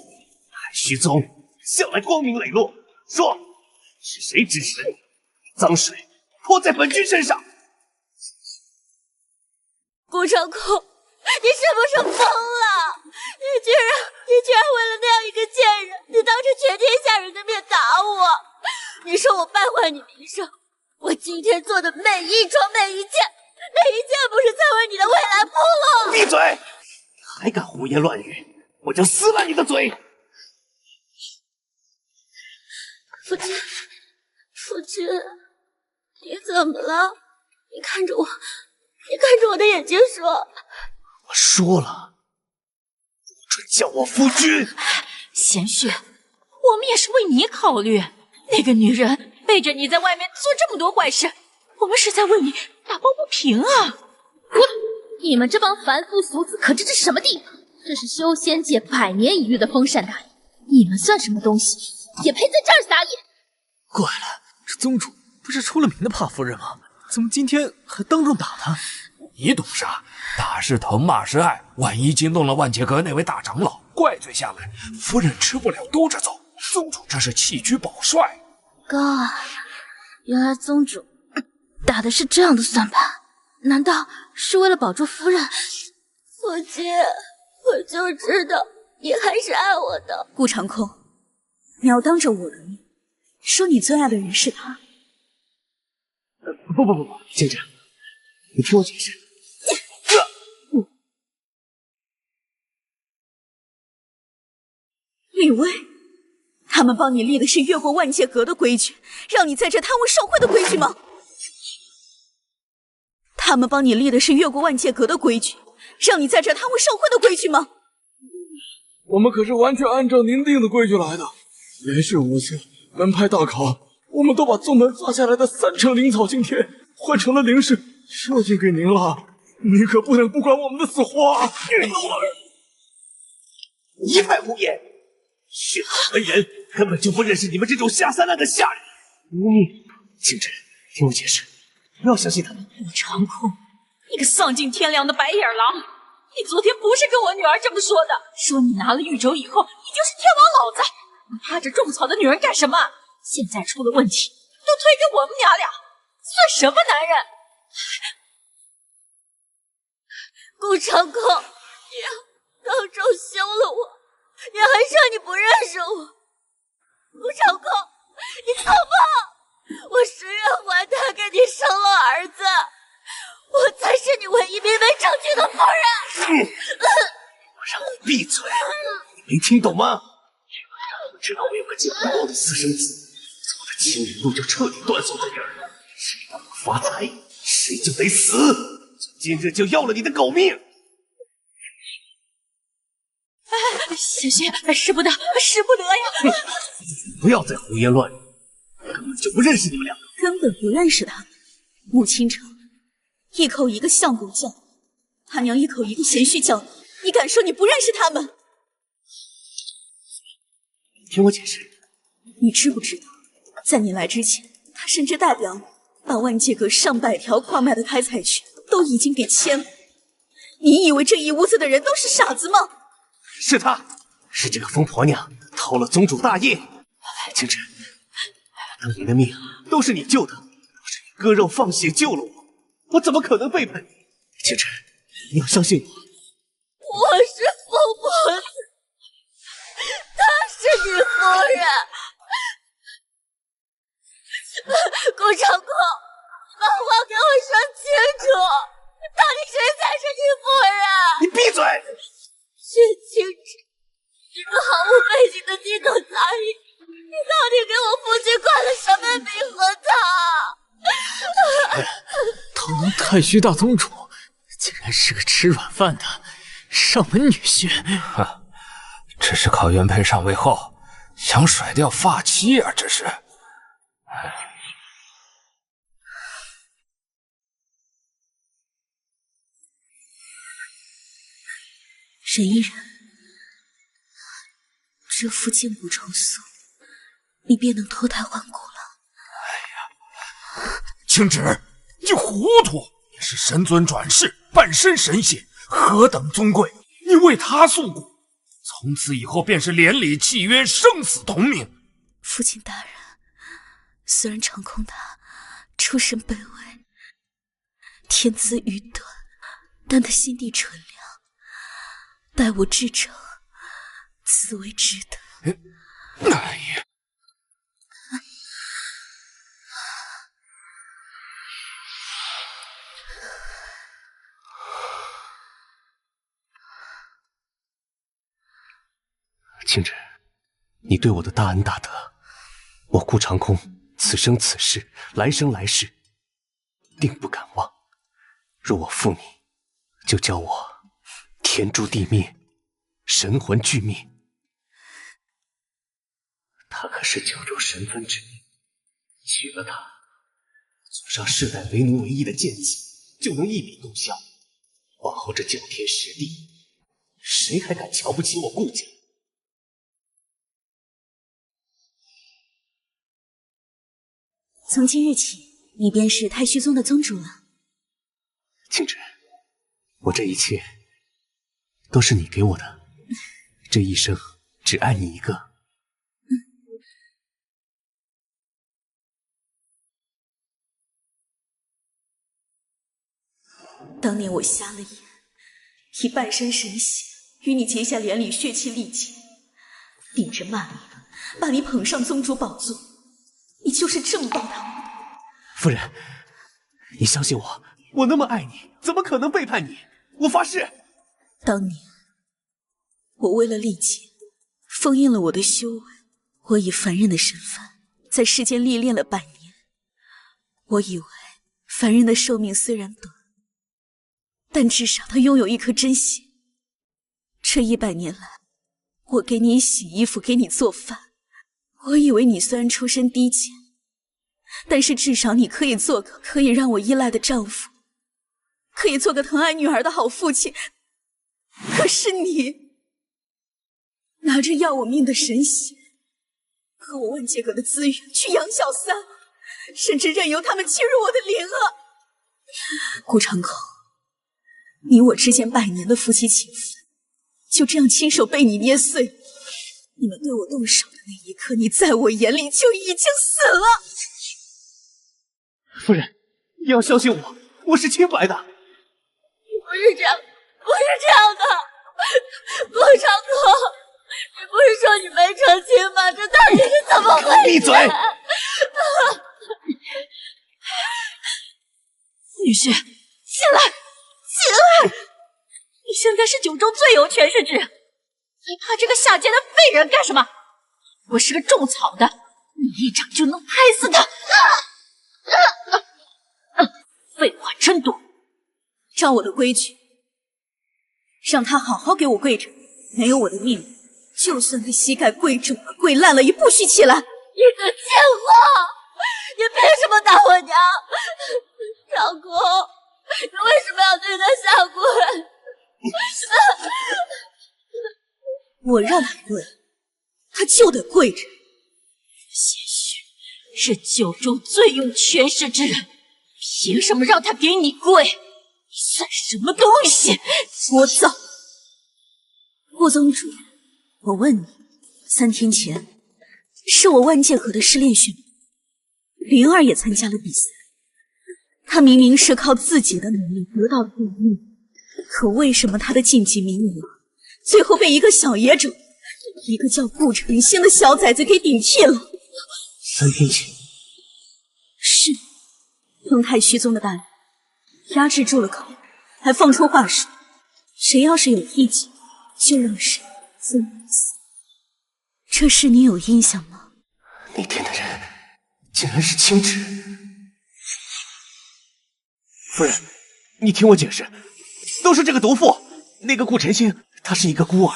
太虚宗向来光明磊落，说是谁指使你，脏水泼在本君身上？
顾长空，你是不是疯了？你居然为了那样一个贱人，你当着全天下人的面打我！你说我败坏你名声，我今天做的每一桩每一件不是在为你的未来铺路？
闭嘴！还敢胡言乱语，我就撕烂你的嘴！
夫君，你怎么了？你看着我的眼睛说。
我说了，不准叫我夫君。
贤婿，我们也是为你考虑。那个女人背着你在外面做这么多坏事，我们是在为你打抱不平啊！
滚！你们这帮凡夫俗子可知这是什么地方？这是修仙界100年一遇的封禅大典，你们算什么东西，也配在这儿撒野？
怪了，这宗主不是出了名的怕夫人吗？怎么今天还当众打他？
你懂啥？打是疼，骂是爱，万一惊动了万界阁那位大长老，怪罪下来，夫人吃不了兜着走。宗主这是弃车保帅。
哥，原来宗主打的是这样的算盘，难道是为了保住夫人？
夫君，我就知道你还是爱我的。
顾长空，你要当着我的面说你最爱的人是他？
不，先生，你听我解释。
李薇，他们帮你立的是越过万界阁的规矩，让你在这贪污受贿的规矩吗？他们帮你立的是越过万界阁的规矩，让你在这贪污受贿的规矩吗？
我们可是完全按照您定的规矩来的。连续5次门派大考，我们都把宗门发下来的3成灵草晶天换成了灵石，孝敬给您了。您可不能不管我们的死活啊！
一派胡言！血口门人根本就不认识你们这种下三滥的下人，污蔑！清晨，听我解释，不要相信他们。
顾长空，你个丧尽天良的白眼狼！你昨天不是跟我女儿这么说的？说你拿了玉轴以后，你就是天王老子！你趴着种草的女人干什么？现在出了问题，都推给我们娘俩，算什么男人？
顾长空，你要当众休了我，你还说你不认识我。顾长空，你错吧！我十月怀胎给你生了儿子，我才是你唯一明媒正娶的夫人。
我让你闭嘴，你没听懂吗？我知道我有个叫不报的私生子，走的亲人路就彻底断送在这儿。谁让我发财，谁就得死。今日就要了你的狗命！
贤婿，使不得，使不得呀！
不要再胡言乱语，根本就不认识你们两个，
根本不认识他们。穆清城一口一个相公教，他娘一口一个贤婿教，你敢说你不认识他们？
听我解释，
你知不知道，在你来之前，他甚至代表你把万界阁上百条矿脉的开采权都已经给签了。你以为这一屋子的人都是傻子吗？
是他，是这个疯婆娘偷了宗主大印。青芷，当年的命都是你救的，都是你割肉放血救了我，我怎么可能背叛你？青芷，你要相信我。
我是疯婆子，她是你夫人。顾长空，把话给我说清楚，到底谁才是你夫人？
你闭嘴！
是青芷，一个毫无背景的低等杂役，你到底给我父亲灌了什么迷魂汤？
堂堂太虚大宗主，竟然是个吃软饭的上门女婿。
哼，只是靠原配上位后，想甩掉发妻啊，这是。
忍一忍，这副剑骨重塑，你便能脱胎换骨了。
青芷，你糊涂！你是神尊转世，半身神血，何等尊贵！你为他诉骨，从此以后便是连理契约，生死同命。
父亲大人，虽然长空他出身卑微，天资愚钝，但他心地纯良，待我至诚，自为值得。
哎呀！
青芷，你对我的大恩大德，我顾长空此生此世来生来世定不敢忘。若我负你，就叫我天诛地灭，神魂俱灭。他可是九州神分之命，娶了她，祖上世代为奴为役的剑气就能一笔勾销。往后这9天10地，谁还敢瞧不起我顾家？
从今日起，你便是太虚宗的宗主了。
青芷，我这一切都是你给我的，这一生只爱你一个。
当年我瞎了眼，以半身神血与你结下连理血气力竭，顶着骂名把你捧上宗主宝座，你就是这么报答我的。
夫人，你相信我，我那么爱你，怎么可能背叛你？我发誓。
当年我为了历劫，封印了我的修为，我以凡人的身份在世间历练了100年。我以为凡人的寿命虽然短，但至少他拥有一颗真心。这100年来，我给你洗衣服，给你做饭，我以为你虽然出身低贱，但是至少你可以做个可以让我依赖的丈夫，可以做个疼爱女儿的好父亲。可是你拿着要我命的神血和我万界阁的资源去养小三，甚至任由他们侵入我的灵额。顾长空，你我之间100年的夫妻情分，就这样亲手被你捏碎。你们对我动手的那一刻，你在我眼里就已经死了。
夫人，你要相信我，我是清白的。
不是这样，不是这样的，顾长空，你不是说你没成亲吗？这到底是怎么回事？
闭嘴！
女婿，起来，起来！你现在是九州最有权势之人，还怕这个下贱的废人干什么？我是个种草的，你一掌就能拍死他。废话真多。
照我的规矩，让他好好给我跪着，没有我的命令，就算他膝盖跪肿了、跪烂了，也不许起来。
你个贱货，你凭什么打我娘？长空，你为什么要对他下跪？
我让他跪，他就得跪着。
谢逊是九州最有权势之人，凭什么让他给你跪？你算什么东西？
聒噪！
顾宗主，我问你，3天前是我万界阁的试炼选拔，灵儿也参加了比赛。她明明是靠自己的努力得到了第一，可为什么她的晋级名额最后被一个小野种，一个叫顾晨星的小崽子给顶替了
？3天前，
是丰太虚宗的大人压制住了口，还放出话说，谁要是有意见，就让谁自死。这事你有印象吗？
那天的人竟然是青芷。夫人，你听我解释，都是这个毒妇。那个顾晨星，她是一个孤儿，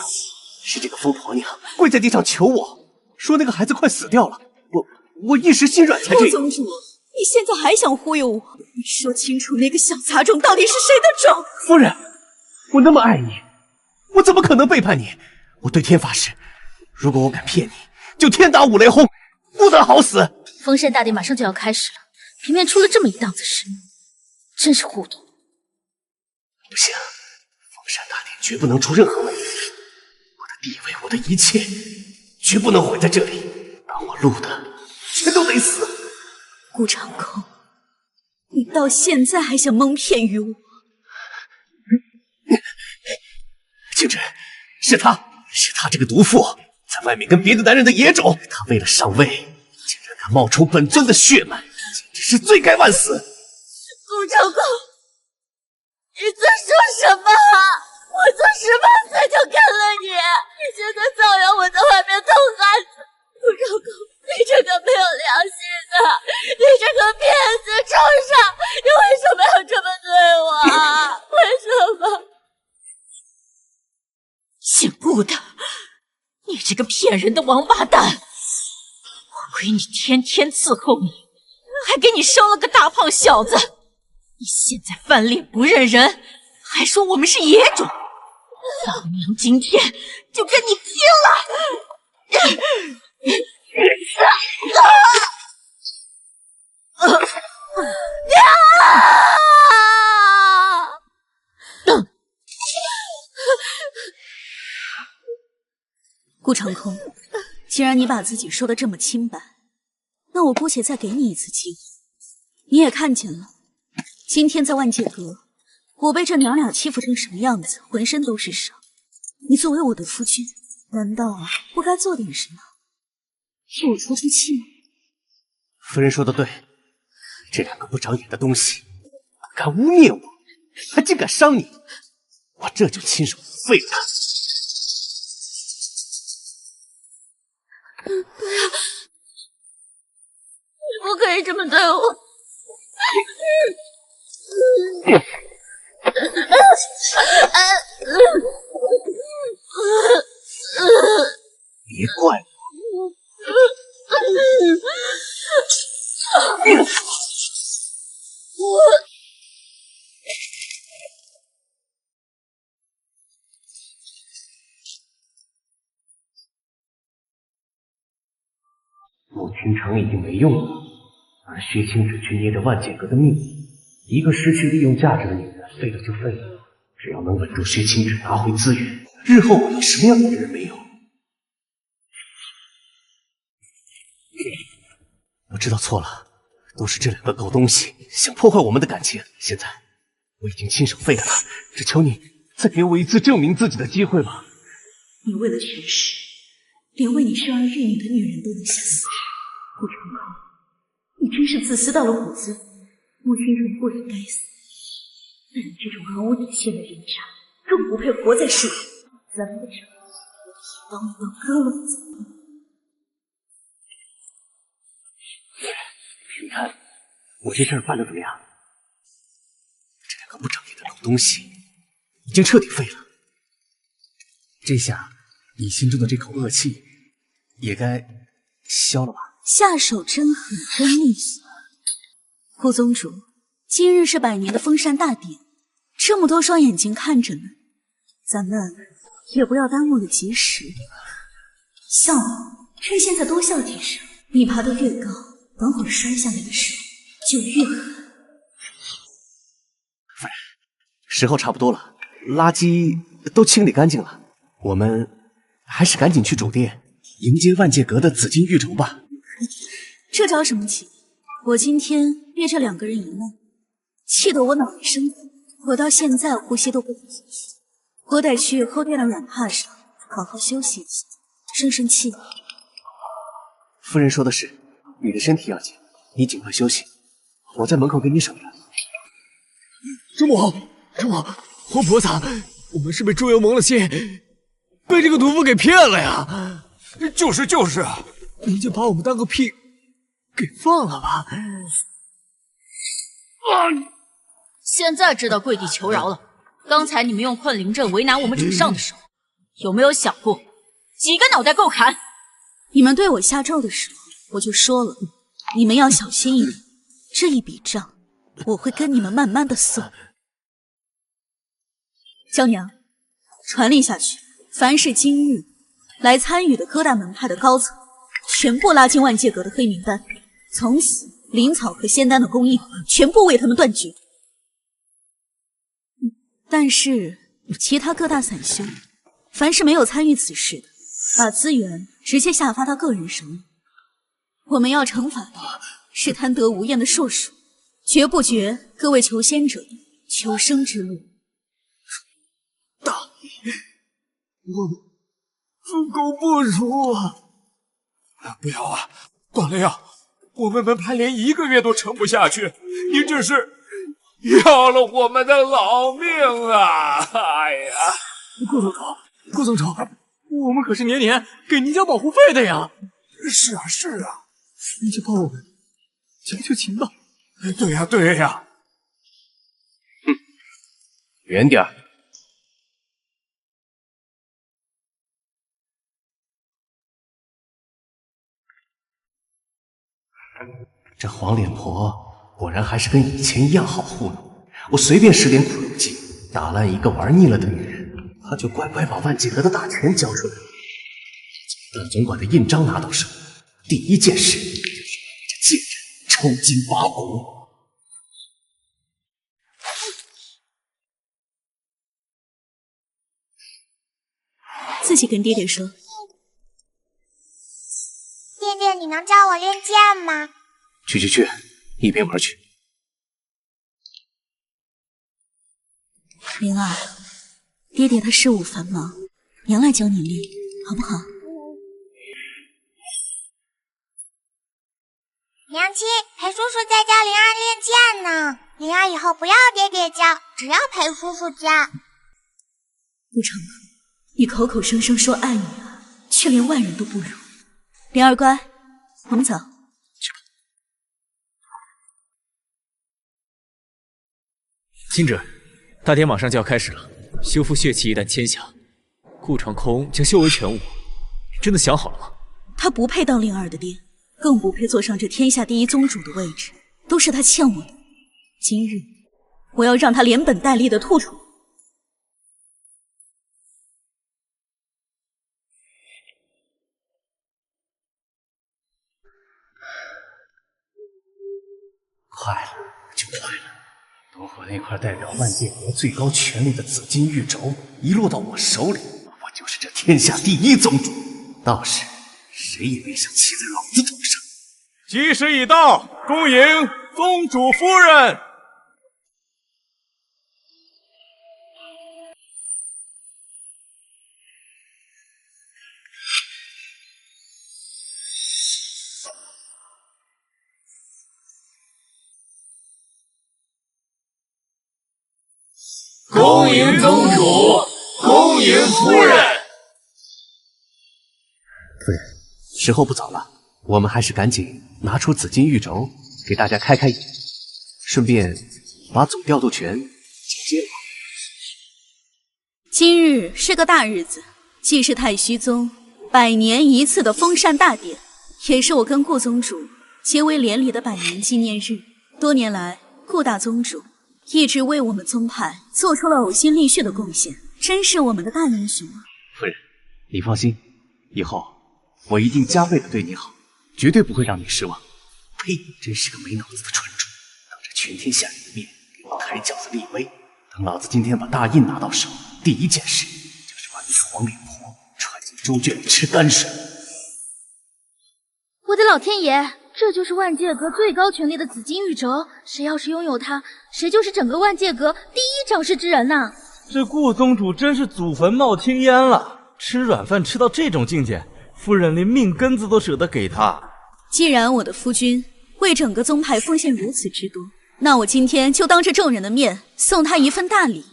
是这个疯婆娘跪在地上求我，说那个孩子快死掉了，我一时心软才这样。
顾宗主，你现在还想忽悠我？你说清楚那个小杂种到底是谁的种？
夫人，我那么爱你，我怎么可能背叛你？我对天发誓，如果我敢骗你，就天打五雷轰，不得好死。
封禅大典马上就要开始了，偏偏出了这么一档子事，真是糊涂。
不行，封禅大典绝不能出任何问题。我的地位，我的一切，绝不能毁在这里。当我录的，全都得死。
顾长空，你到现在还想蒙骗于我？
青芷，是他这个毒妇，在外面跟别的男人的野种，他为了上位，竟然敢冒充本尊的血脉，简直是罪该万死。
顾长空，你在说什么啊？我从18岁就跟了你，你现在造谣我在外面偷汉子，顾长空，你这个没有良心的，你这个骗子畜生，你为什么要这么对我啊？为什么？
姓顾的，你这个骗人的王八蛋！我亏你天天伺候你，还给你生了个大胖小子，你现在翻脸不认人，还说我们是野种，老娘今天就跟你拼了！
顾长空，既然你把自己说的这么清白，那我姑且再给你一次机会。你也看见了，今天在万界阁，我被这娘俩欺负成什么样子，浑身都是伤。你作为我的夫君，难道不该做点什么，替我出出气吗？
夫人说的对，这两个不长眼的东西，敢污蔑我，还竟敢伤你，我这就亲手废了他。
不要！你不可以这么对我！
别怪穆青城已经没用了，而薛青芷却捏着万剑阁的命。一个失去利用价值的女人，废了就废了。只要能稳住薛青芷，拿回资源，日后我什么样的人没有？我知道错了，都是这两个狗东西想破坏我们的感情。现在我已经亲手废了他，只求你再给我一次证明自己的机会吧。
你为了权势，连为你生儿育女的女人都能想死。顾长空，你真是自私到了骨子里。穆青城不应该死，但你这种毫无底线的人渣，更不配活在世上。咱们的仇，当我割了怎么？
你看我这事儿办得怎么样？这两个不长眼的狗东西已经彻底废了。这下你心中的这口恶气也该消了吧？
下手真狠，真利索。顾宗主，今日是百年的封禅大典，这么多双眼睛看着呢，咱们也不要耽误了吉时。笑嘛，趁现在多笑几声。你爬得越高，等会儿摔下来的时候就越狠。
夫人，时候差不多了，垃圾都清理干净了，我们还是赶紧去主殿迎接万界阁的紫金玉轴吧。
这着什么急？我今天被这2个人一闹，气得我脑袋生火，我到现在呼吸都不能进去。我得去后殿的软榻上好好休息一下，生生气。
夫人说的是，你的身体要紧，你尽快休息，我在门口给你省着。
主母，活菩萨，我们是被猪油蒙了心，被这个毒妇给骗了呀！
就是，
您就把我们当个屁给放了吧。
现在知道跪地求饶了。刚才你们用困灵阵为难我们主上的时候，有没有想过几个脑袋够砍？
你们对我下咒的时候，我就说了，你们要小心一点，这一笔账我会跟你们慢慢的算。娇娘，传令下去，凡是今日来参与的各大门派的高层，全部拉进万界阁的黑名单，从此灵草和仙丹的供应全部为他们断绝。但是其他各大散修，凡是没有参与此事的，把资源直接下发到个人手里。我们要惩罚的是贪得无厌的硕鼠，绝不绝各位求仙者的求生之路。
大爷，我们自贡不如啊！
不要啊，段雷啊，我们门派连1个月都撑不下去，您这是要了我们的老命啊！哎呀，
顾总筹，我们可是年年给您交保护费的呀！
是啊，
您就帮我们求情吧。
对呀。
远点儿。这黄脸婆果然还是跟以前一样好糊弄，我随便使点苦肉计，打烂一个玩腻了的女人，她就乖乖把万界阁的大权交出来。大总管的印章拿到手，第一件事就是把这贱人抽筋拔骨。
自己跟爹爹说。
爹爹，你能教我练剑吗？
去，一边玩去。
灵儿，爹爹他事务繁忙，娘来教你练，好不好？
娘亲，陪叔叔在教灵儿练剑呢。灵儿以后不要爹爹教，只要陪叔叔教。
顾长空，你口口声声说爱女儿，却连外人都不如。灵儿乖，我们走。
金芷，大典马上就要开始了，修复血气一旦签下，顾长空将修为全无。你真的想好了吗？
他不配当灵儿的爹，更不配坐上这天下第一宗主的位置，都是他欠我的。今日我要让他连本带利的吐出。
快了，就快了！等会那块代表万界国最高权力的紫金玉轴一落到我手里，我就是这天下第一宗主，到时谁也别想骑在老子头上。
吉时已到，恭迎宗主夫人。
恭迎宗主，恭迎夫人。
夫人，时候不早了，我们还是赶紧拿出紫金玉轴，给大家开眼，顺便把总调度权接了。
今日是个大日子，既是太虚宗100年一次的封禅大典，也是我跟顾宗主结为连理的100年纪念日。多年来，顾大宗主一直为我们宗派做出了呕心沥血的贡献，真是我们的大英雄啊！
夫人，你放心，以后我一定加倍的对你好，绝对不会让你失望。呸！真是个没脑子的蠢主，当着全天下人的面给我抬轿子立威。等老子今天把大印拿到手，第一件事就是把黄脸婆揣进猪圈里吃干食。
我的老天爷，这就是万界阁最高权力的紫金玉轴，谁要是拥有它，谁就是整个万界阁第一掌事之人呐！
这顾宗主真是祖坟冒青烟了，吃软饭吃到这种境界，夫人连命根子都舍得给他。
既然我的夫君为整个宗派奉献如此之多，那我今天就当着众人的面送他一份大礼。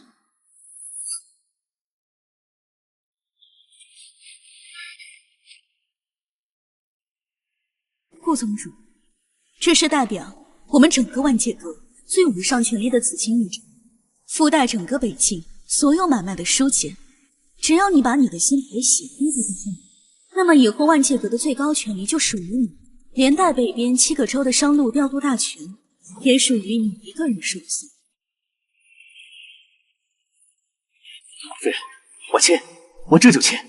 顾宗主，这是代表我们整个万界阁最无上权力的紫金玉轴，附带整个北境所有买卖的书简。只要你把你的心牌写在这上面，那么以后万界阁的最高权力就属于你，连带北边7个州的商路调度大权也属于你一个人说了算。
夫人，我签，我这就签。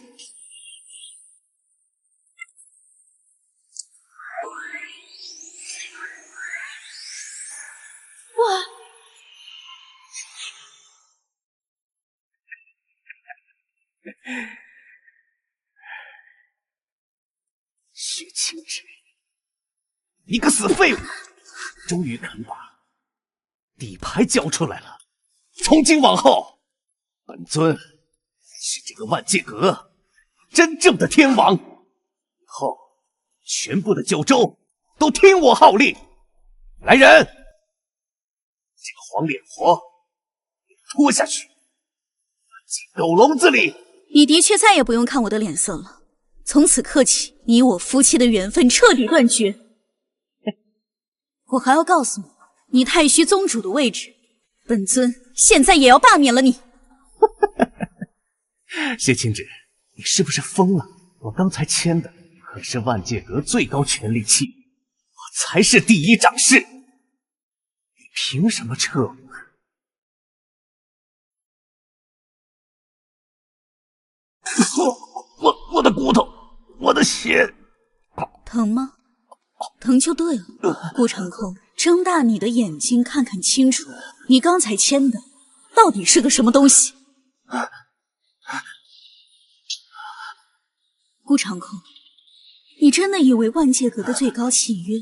许清之，你个死废物，终于肯把底牌交出来了。从今往后，本尊是这个万界阁真正的天王，以后全部的9州都听我号令。来人，这个黄脸婆拖下去，进狗笼子里。
你的确再也不用看我的脸色了，从此刻起，你我夫妻的缘分彻底断绝。我还要告诉你，你太虚宗主的位置，本尊现在也要罢免了你。
谢清之，你是不是疯了？我刚才签的可是万界阁最高权力契约，我才是第一掌事，你凭什么撤我？我的骨头，我的血，
疼吗？疼就对了。顾长空，睁大你的眼睛看看清楚，你刚才签的到底是个什么东西？顾长空，你真的以为万界阁的最高契约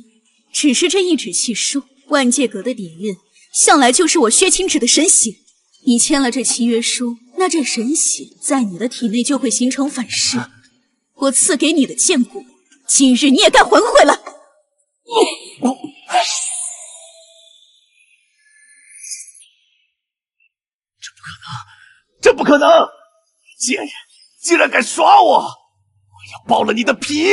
只是这一纸契书？万界阁的底蕴向来就是我薛清芷的神血，你签了这契约书，那这神血在你的体内就会形成反噬。我赐给你的剑骨，今日你也该还回来。
这不可能！贱人，竟然敢耍我！我要剥了你的皮！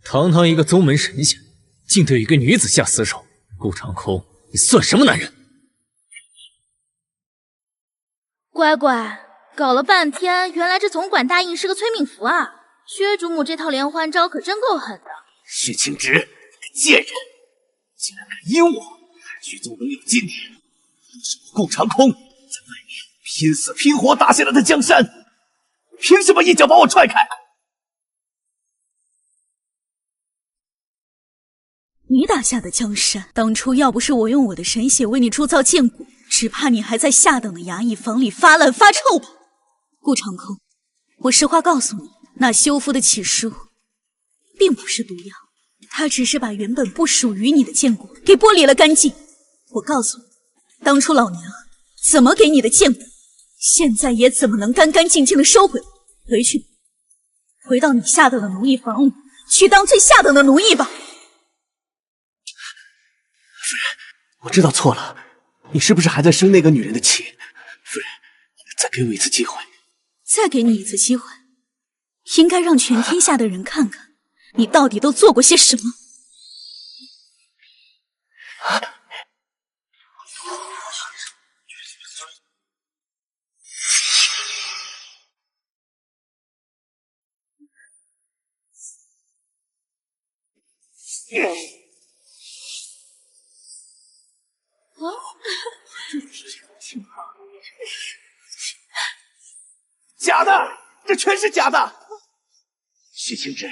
堂堂一个宗门神仙，竟对一个女子下死手！顾长空，你算什么男人？
乖乖，搞了半天，原来这总管大印是个催命符啊！薛主母这套连环招可真够狠的。
许清直，个贱人，竟然敢阴我！许宗能有今天，都是我顾长空在外面拼死拼活打下来的江山，凭什么一脚把我踹开？
你打下的江山，当初要不是我用我的神血为你铸造剑骨，只怕你还在下等的衙役房里发烂发臭吧。顾长空，我实话告诉你，那修复的契书并不是毒药，它只是把原本不属于你的剑骨给剥离了干净。我告诉你，当初老娘怎么给你的剑骨，现在也怎么能干干净净的收回来。回去，回到你下等的奴役房里去当最下等的奴役吧。
夫人，我知道错了，你是不是还在生那个女人的气？夫人，再给我一次机会。
再给你一次机会，应该让全天下的人看看，你到底都做过些什么。
假的，这全是假的！许清之，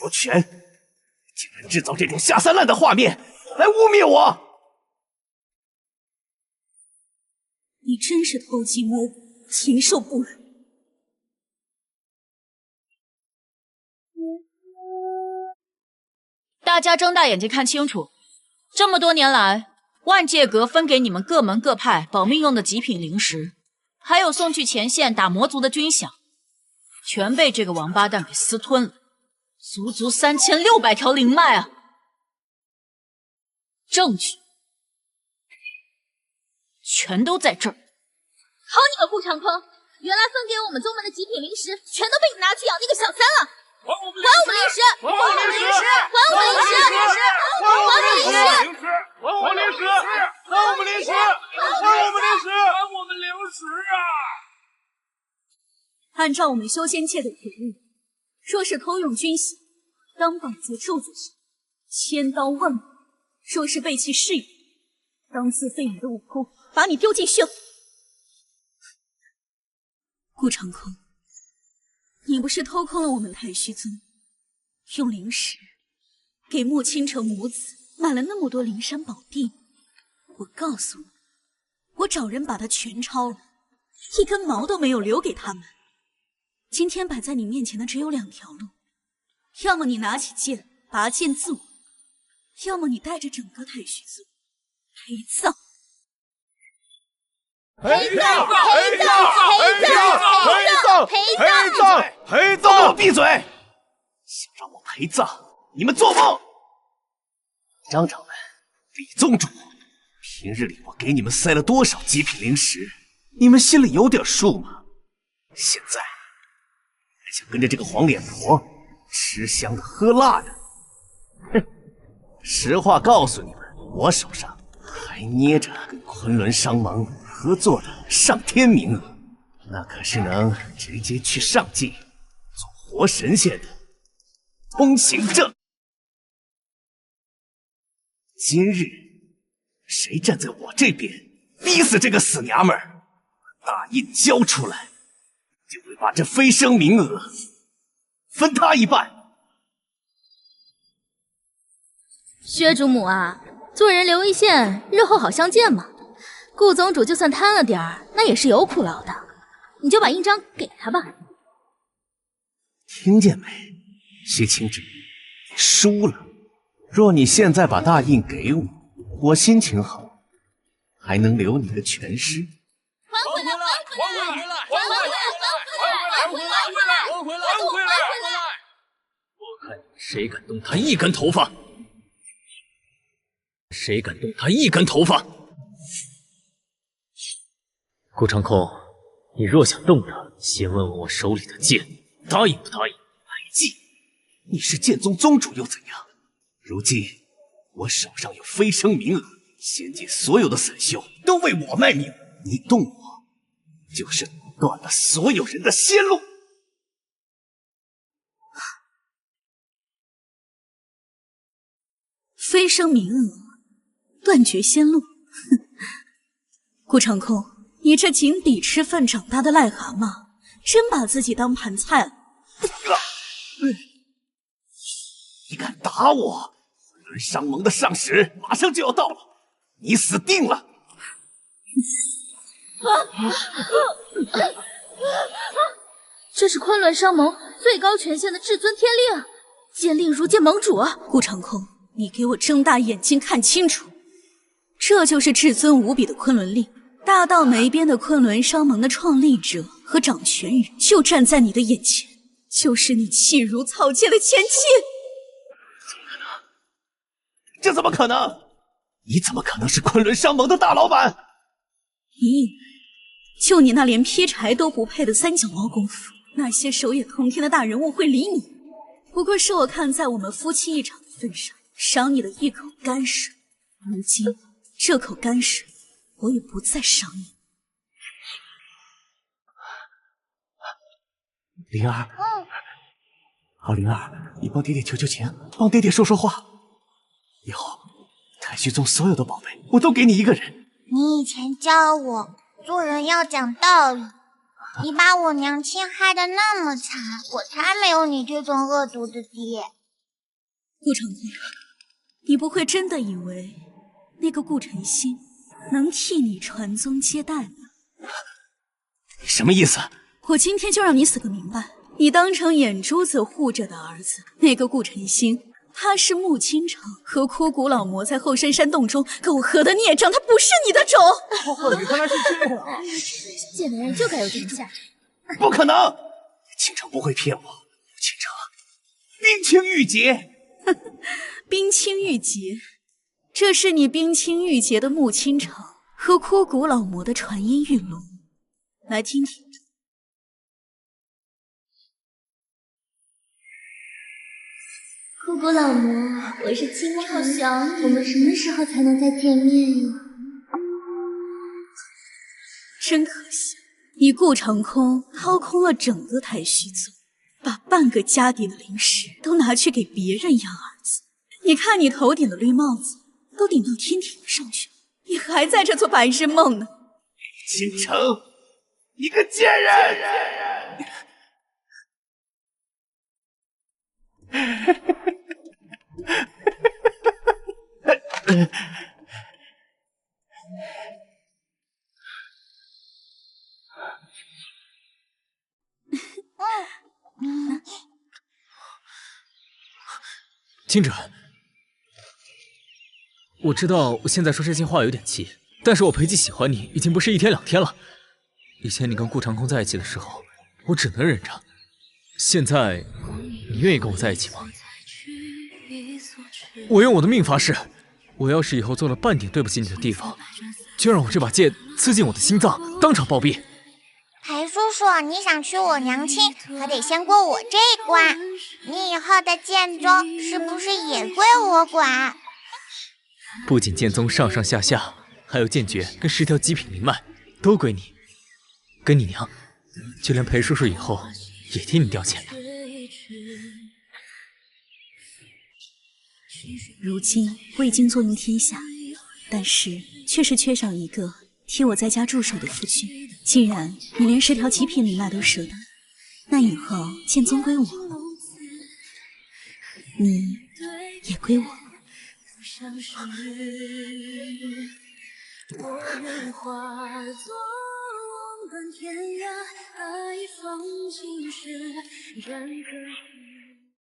罗全竟然制造这种下三滥的画面来污蔑我！
你真是偷鸡摸狗，禽兽不如！
大家睁大眼睛看清楚，这么多年来，万界阁分给你们各门各派保命用的极品灵石，还有送去前线打魔族的军饷，全被这个王八蛋给私吞了，足足3600条灵脉啊！证据全都在这儿。
好你个顾长空，原来分给我们宗门的极品灵石，全都被你拿去养那个小三了！还我们灵石！还我们灵石！还我们灵石！还我们灵石！
还我们灵石！还我们灵石！还我们灵石！还我们灵石啊！
按照我们修仙界的铁律，若是偷用军饷，当绑在柱子上，千刀万剐；若是背弃誓言，当自废你的武功，把你丢进血海。顾长空，你不是偷空了我们太虚宗，用灵石给穆倾城母子买了那么多灵山宝地？我告诉你，我找人把它全抄了，一根毛都没有留给他们。今天摆在你面前的只有2条路，要么你拿起剑拔剑自刎，要么你带着整个太虚宗陪葬。
陪葬！陪葬！陪葬！陪葬！陪
都给我闭嘴！想让我陪葬，你们做梦！张掌门，李宗主，平日里我给你们塞了多少极品灵石，你们心里有点数吗？现在还想跟着这个黄脸婆吃香的喝辣的？哼！实话告诉你们，我手上还捏着跟昆仑商盟合作的上天名额，那可是能直接去上界做活神仙的通行证。今日谁站在我这边，逼死这个死娘们儿，把大印交出来，就会把这飞升名额分他一半。
薛主母啊，做人留一线，日后好相见嘛。顾宗主就算贪了点儿，那也是有苦劳的，你就把印章给他吧。
听见没，薛清之，你输了。若你现在把大印给我，我心情好，还能留你的全尸。
还回来！还回来！还回来！
还回来！还回来！还回来！
我看谁敢动他一根头发！谁敢动他一根头发！顾长空，你若想动他，先问问我手里的剑，答应不答应？
白姬，你是剑宗宗主又怎样？如今我手上有飞升名额，仙界所有的散修都为我卖命，你动我，就是断了所有人的仙路。
飞升名额，断绝仙路。顾长空，你这井底吃饭长大的癞蛤蟆，真把自己当盘菜了。
你敢打我？昆仑商盟的上使马上就要到了，你死定了！
这是昆仑商盟最高权限的至尊天令，剑令如见盟主啊！
顾长空，你给我睁大眼睛看清楚，这就是至尊无比的昆仑令。大道没边的昆仑商盟的创立者和掌权人就站在你的眼前，就是你弃如草芥的前妻。
这怎么可能？你怎么可能是昆仑商盟的大老板？
你以为就你那连劈柴都不配的三脚猫功夫，那些手眼通天的大人物会理你？不过是我看在我们夫妻一场的份上，赏你了一口干水。如今这口干水，我也不再赏你。
灵儿，好灵儿，你帮爹爹求求情，帮爹爹说说话。以后太虚宗所有的宝贝，我都给你一个人。
你以前教我做人要讲道理，你把我娘亲害得那么惨，我才没有你这种恶毒的爹。
顾长空，你不会真的以为那个顾晨星能替你传宗接代吧？
什么意思？
我今天就让你死个明白！你当成眼珠子护着的儿子，那个顾晨星，他是穆清城和枯骨老魔在后山山洞中苟合的孽障，他不是你的种！
原来是这样啊！
贱男人就该有这种下场。
不可能，清城不会骗我，清城冰清玉洁。
冰清玉洁，这是你冰清玉洁的穆清城和枯骨老魔的传音玉龙，来听听。
枯骨老魔，我是清城，我们什么时候才能再见面呀？
真可惜，你顾长空掏空了整个太虚宗，把半个家底的灵石都拿去给别人养儿子。你看你头顶的绿帽子都顶到天庭上去了，你还在这做白日梦呢！
清城，你个贱人！
清晨，我知道我现在说这些话有点气，但是我裴寂喜欢你已经不是1天2天了。以前你跟顾长空在一起的时候，我只能忍着。现在，你愿意跟我在一起吗？我用我的命发誓，我要是以后做了半点对不起你的地方，就让我这把剑刺进我的心脏，当场暴毙。
裴叔叔，你想娶我娘亲，可得先过我这一关。你以后的剑宗是不是也归我管？
不仅剑宗上上下下，还有剑诀跟10条极品灵脉都归你，跟你娘，就连裴叔叔以后也替你掉剑。
如今我已经坐拥天下，但是确实缺少一个替我在家驻守的夫君。既然你连10条极品灵脉都舍得，那以后剑宗归我，你也归我。
我愿化作浪奔天涯，爱放尽时，然可